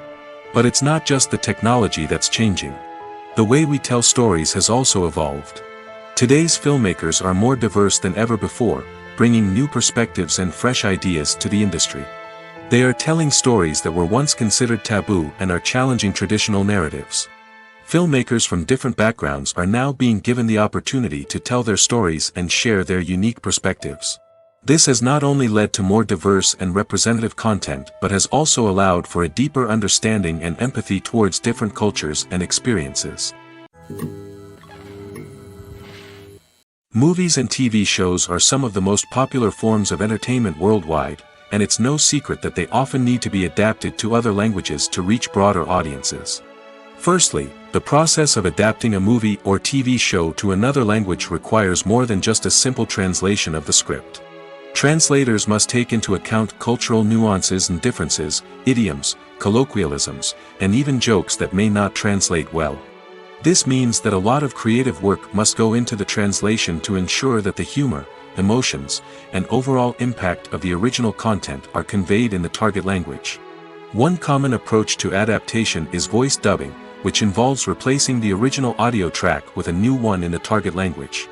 But it's not just the technology that's changing. The way we tell stories has also evolved. Today's filmmakers are more diverse than ever before, bringing new perspectives and fresh ideas to the industry. They are telling stories that were once considered taboo and are challenging traditional narratives. Filmmakers from different backgrounds are now being given the opportunity to tell their stories and share their unique perspectives. This has not only led to more diverse and representative content but has also allowed for a deeper understanding and empathy towards different cultures and experiences. Movies and TV shows are some of the most popular forms of entertainment worldwide, and it's no secret that they often need to be adapted to other languages to reach broader audiences. Firstly, the process of adapting a movie or TV show to another language requires more than just a simple translation of the script. Translators must take into account cultural nuances and differences, idioms, colloquialisms, and even jokes that may not translate well. This means that a lot of creative work must go into the translation to ensure that the humor, emotions, and overall impact of the original content are conveyed in the target language. One common approach to adaptation is voice dubbing, which involves replacing the original audio track with a new one in the target language.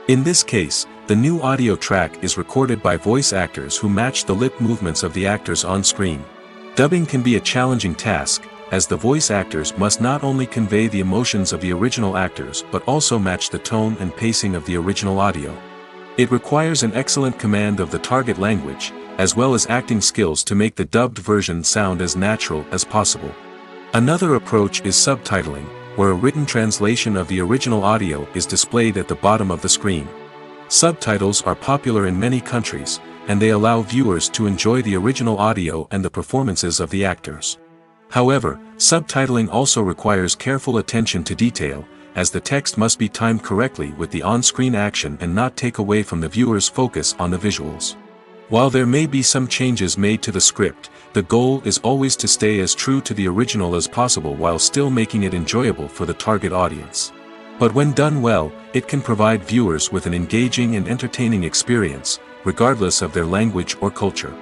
In this case, the new audio track is recorded by voice actors who match the lip movements of the actors on screen. Dubbing can be a challenging task, as the voice actors must not only convey the emotions of the original actors but also match the tone and pacing of the original audio. It requires an excellent command of the target language, as well as acting skills to make the dubbed version sound as natural as possible. Another approach is subtitling, where a written translation of the original audio is displayed at the bottom of the screen. Subtitles are popular in many countries, and they allow viewers to enjoy the original audio and the performances of the actors. However, subtitling also requires careful attention to detail, as the text must be timed correctly with the on-screen action and not take away from the viewer's focus on the visuals. While there may be some changes made to the script, the goal is always to stay as true to the original as possible while still making it enjoyable for the target audience. But when done well, it can provide viewers with an engaging and entertaining experience, regardless of their language or culture.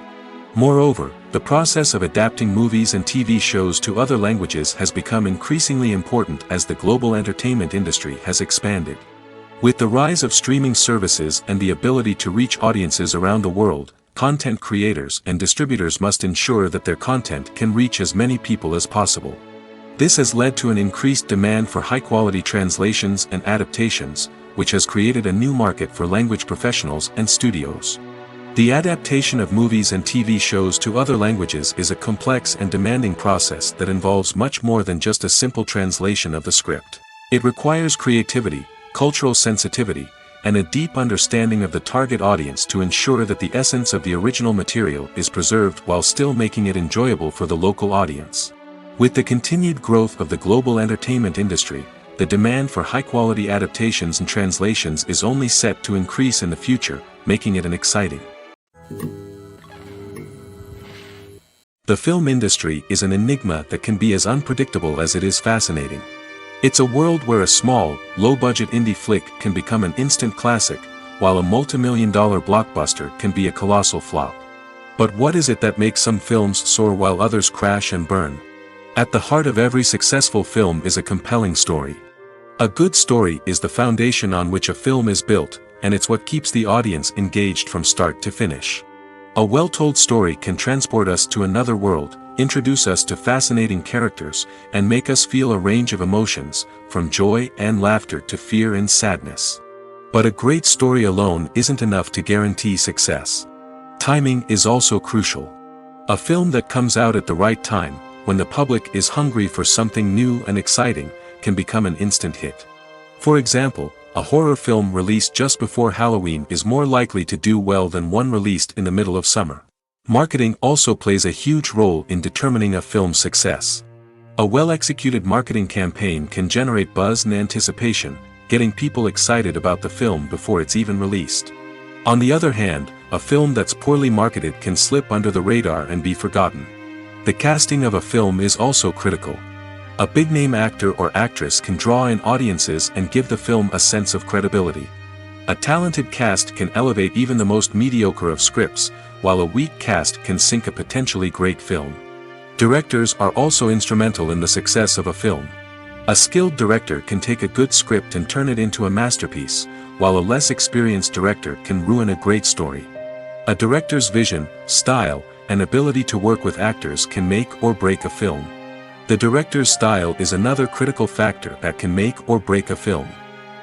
Moreover, the process of adapting movies and TV shows to other languages has become increasingly important as the global entertainment industry has expanded. With the rise of streaming services and the ability to reach audiences around the world, content creators and distributors must ensure that their content can reach as many people as possible. This has led to an increased demand for high-quality translations and adaptations, which has created a new market for language professionals and studios. The adaptation of movies and TV shows to other languages is a complex and demanding process that involves much more than just a simple translation of the script. It requires creativity, cultural sensitivity, and a deep understanding of the target audience to ensure that the essence of the original material is preserved while still making it enjoyable for the local audience. With the continued growth of the global entertainment industry, the demand for high-quality adaptations and translations is only set to increase in the future, making it an exciting. The film industry is an enigma that can be as unpredictable as it is fascinating. It's a world where a small, low-budget indie flick can become an instant classic, while a multi-million-dollar blockbuster can be a colossal flop. But what is it that makes some films soar while others crash and burn? At the heart of every successful film is a compelling story. A good story is the foundation on which a film is built, and it's what keeps the audience engaged from start to finish. A well-told story can transport us to another world, introduce us to fascinating characters, and make us feel a range of emotions, from joy and laughter to fear and sadness. But a great story alone isn't enough to guarantee success. Timing is also crucial. A film that comes out at the right time, when the public is hungry for something new and exciting, can become an instant hit. For example, a horror film released just before Halloween is more likely to do well than one released in the middle of summer. Marketing also plays a huge role in determining a film's success. A well-executed marketing campaign can generate buzz and anticipation, getting people excited about the film before it's even released. On the other hand, a film that's poorly marketed can slip under the radar and be forgotten. The casting of a film is also critical. A big-name actor or actress can draw in audiences and give the film a sense of credibility. A talented cast can elevate even the most mediocre of scripts, while a weak cast can sink a potentially great film. Directors are also instrumental in the success of a film. A skilled director can take a good script and turn it into a masterpiece, while a less experienced director can ruin a great story. A director's vision, style, and ability to work with actors can make or break a film. The director's style is another critical factor that can make or break a film.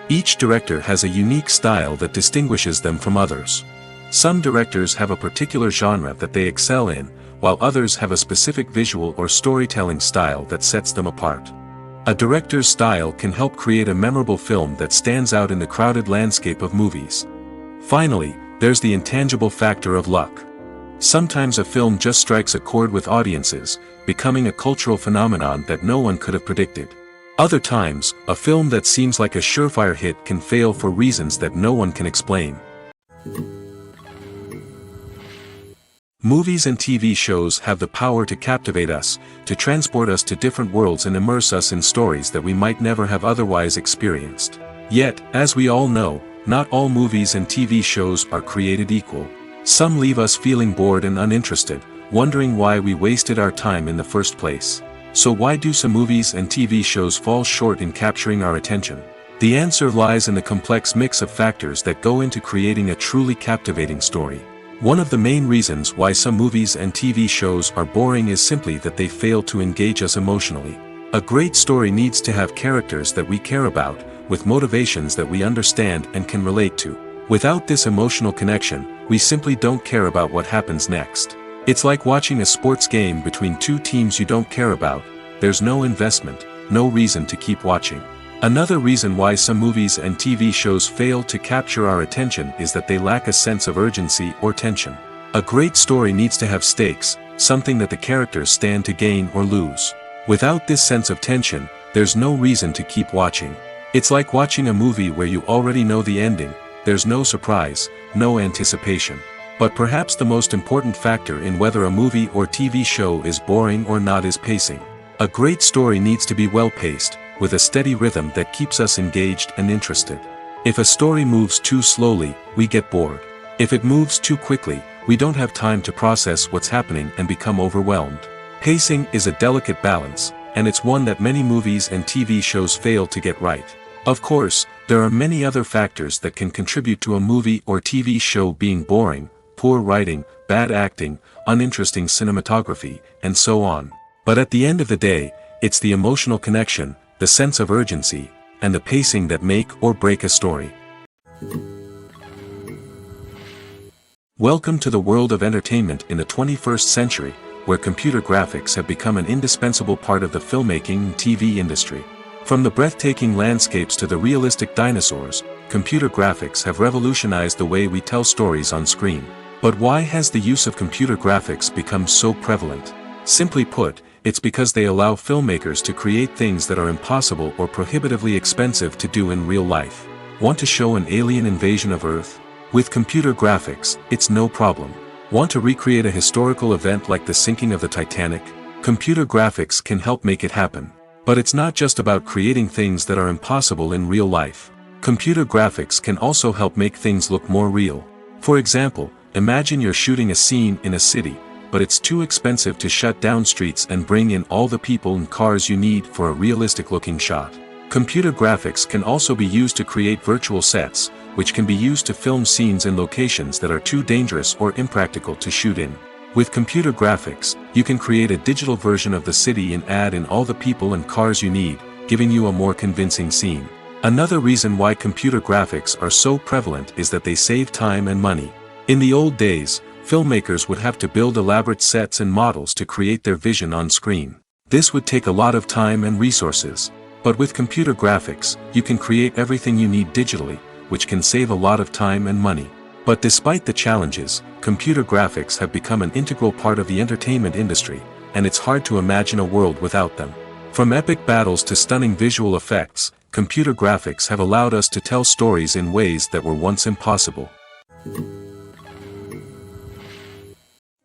Each director has a unique style that distinguishes them from others. Some directors have a particular genre that they excel in, while others have a specific visual or storytelling style that sets them apart. A director's style can help create a memorable film that stands out in the crowded landscape of movies. Finally, there's the intangible factor of luck. Sometimes a film just strikes a chord with audiences, becoming a cultural phenomenon that no one could have predicted. Other times, a film that seems like a surefire hit can fail for reasons that no one can explain. Movies and TV shows have the power to captivate us, to transport us to different worlds and immerse us in stories that we might never have otherwise experienced. Yet, as we all know, not all movies and TV shows are created equal. Some leave us feeling bored and uninterested, wondering why we wasted our time in the first place. So why do some movies and TV shows fall short in capturing our attention? The answer lies in the complex mix of factors that go into creating a truly captivating story. One of the main reasons why some movies and TV shows are boring is simply that they fail to engage us emotionally. A great story needs to have characters that we care about, with motivations that we understand and can relate to. Without this emotional connection, we simply don't care about what happens next. It's like watching a sports game between two teams you don't care about. There's no investment, no reason to keep watching. Another reason why some movies and TV shows fail to capture our attention is that they lack a sense of urgency or tension. A great story needs to have stakes, something that the characters stand to gain or lose. Without this sense of tension, there's no reason to keep watching. It's like watching a movie where you already know the ending. There's no surprise, no anticipation. But perhaps the most important factor in whether a movie or TV show is boring or not is pacing. A great story needs to be well-paced, with a steady rhythm that keeps us engaged and interested. If a story moves too slowly, we get bored. If it moves too quickly, we don't have time to process what's happening and become overwhelmed. Pacing is a delicate balance, and it's one that many movies and TV shows fail to get right. Of course, there are many other factors that can contribute to a movie or TV show being boring: poor writing, bad acting, uninteresting cinematography, and so on. But at the end of the day, it's the emotional connection, the sense of urgency, and the pacing that make or break a story. Welcome to the world of entertainment in the 21st century, where computer graphics have become an indispensable part of the filmmaking and TV industry. From the breathtaking landscapes to the realistic dinosaurs, computer graphics have revolutionized the way we tell stories on screen. But why has the use of computer graphics become so prevalent? Simply put, it's because they allow filmmakers to create things that are impossible or prohibitively expensive to do in real life. Want to show an alien invasion of Earth? With computer graphics, it's no problem. Want to recreate a historical event like the sinking of the Titanic? Computer graphics can help make it happen. But it's not just about creating things that are impossible in real life. Computer graphics can also help make things look more real. For example, imagine you're shooting a scene in a city, but it's too expensive to shut down streets and bring in all the people and cars you need for a realistic-looking shot. Computer graphics can also be used to create virtual sets, which can be used to film scenes in locations that are too dangerous or impractical to shoot in. With computer graphics, you can create a digital version of the city and add in all the people and cars you need, giving you a more convincing scene. Another reason why computer graphics are so prevalent is that they save time and money. In the old days, filmmakers would have to build elaborate sets and models to create their vision on screen. This would take a lot of time and resources. But with computer graphics, you can create everything you need digitally, which can save a lot of time and money. But despite the challenges, computer graphics have become an integral part of the entertainment industry, and it's hard to imagine a world without them. From epic battles to stunning visual effects, computer graphics have allowed us to tell stories in ways that were once impossible.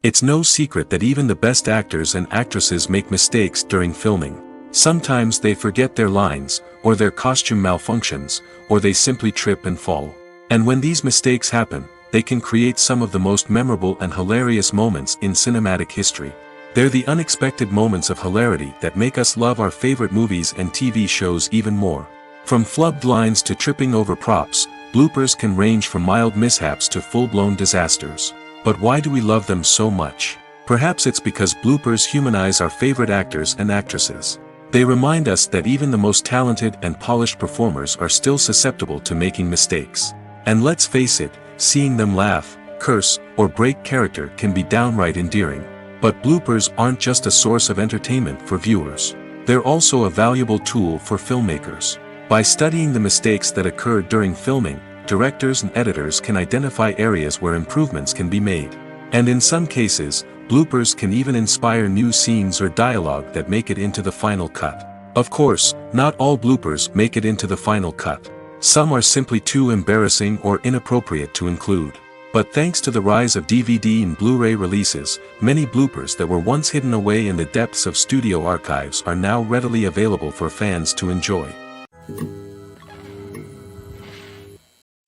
It's no secret that even the best actors and actresses make mistakes during filming. Sometimes they forget their lines, or their costume malfunctions, or they simply trip and fall. And when these mistakes happen, they can create some of the most memorable and hilarious moments in cinematic history. They're the unexpected moments of hilarity that make us love our favorite movies and TV shows even more. From flubbed lines to tripping over props, bloopers can range from mild mishaps to full-blown disasters. But why do we love them so much? Perhaps it's because bloopers humanize our favorite actors and actresses. They remind us that even the most talented and polished performers are still susceptible to making mistakes. And let's face it, seeing them laugh, curse, or break character can be downright endearing. But bloopers aren't just a source of entertainment for viewers. They're also a valuable tool for filmmakers. By studying the mistakes that occurred during filming, directors and editors can identify areas where improvements can be made. And in some cases, bloopers can even inspire new scenes or dialogue that make it into the final cut. Of course, not all bloopers make it into the final cut. Some are simply too embarrassing or inappropriate to include. But thanks to the rise of DVD and Blu-ray releases, many bloopers that were once hidden away in the depths of studio archives are now readily available for fans to enjoy.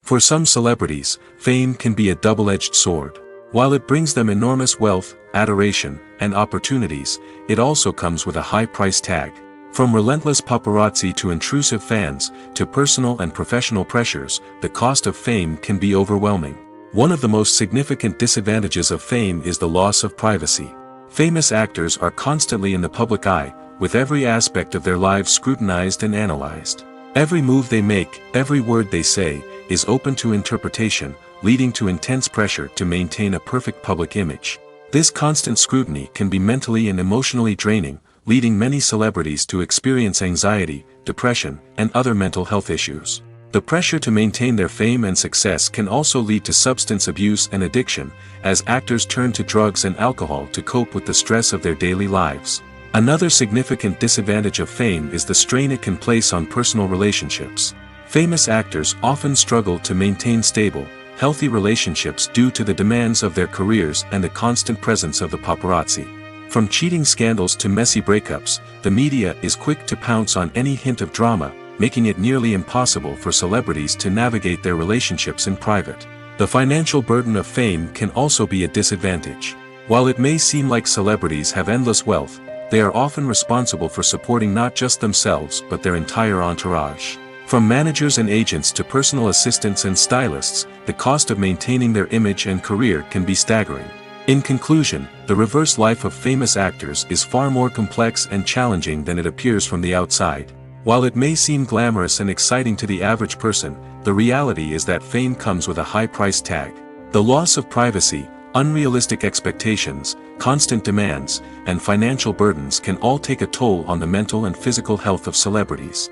For some celebrities, fame can be a double-edged sword. While it brings them enormous wealth, adoration, and opportunities, it also comes with a high price tag. From relentless paparazzi to intrusive fans, to personal and professional pressures, the cost of fame can be overwhelming. One of the most significant disadvantages of fame is the loss of privacy. Famous actors are constantly in the public eye, with every aspect of their lives scrutinized and analyzed. Every move they make, every word they say, is open to interpretation, leading to intense pressure to maintain a perfect public image. This constant scrutiny can be mentally and emotionally draining, leading many celebrities to experience anxiety, depression, and other mental health issues. The pressure to maintain their fame and success can also lead to substance abuse and addiction, as actors turn to drugs and alcohol to cope with the stress of their daily lives. Another significant disadvantage of fame is the strain it can place on personal relationships. Famous actors often struggle to maintain stable, healthy relationships due to the demands of their careers and the constant presence of the paparazzi. From cheating scandals to messy breakups, the media is quick to pounce on any hint of drama, making it nearly impossible for celebrities to navigate their relationships in private. The financial burden of fame can also be a disadvantage. While it may seem like celebrities have endless wealth, they are often responsible for supporting not just themselves but their entire entourage. From managers and agents to personal assistants and stylists, the cost of maintaining their image and career can be staggering. In conclusion, the reverse life of famous actors is far more complex and challenging than it appears from the outside. While it may seem glamorous and exciting to the average person, the reality is that fame comes with a high price tag. The loss of privacy, unrealistic expectations, constant demands, and financial burdens can all take a toll on the mental and physical health of celebrities.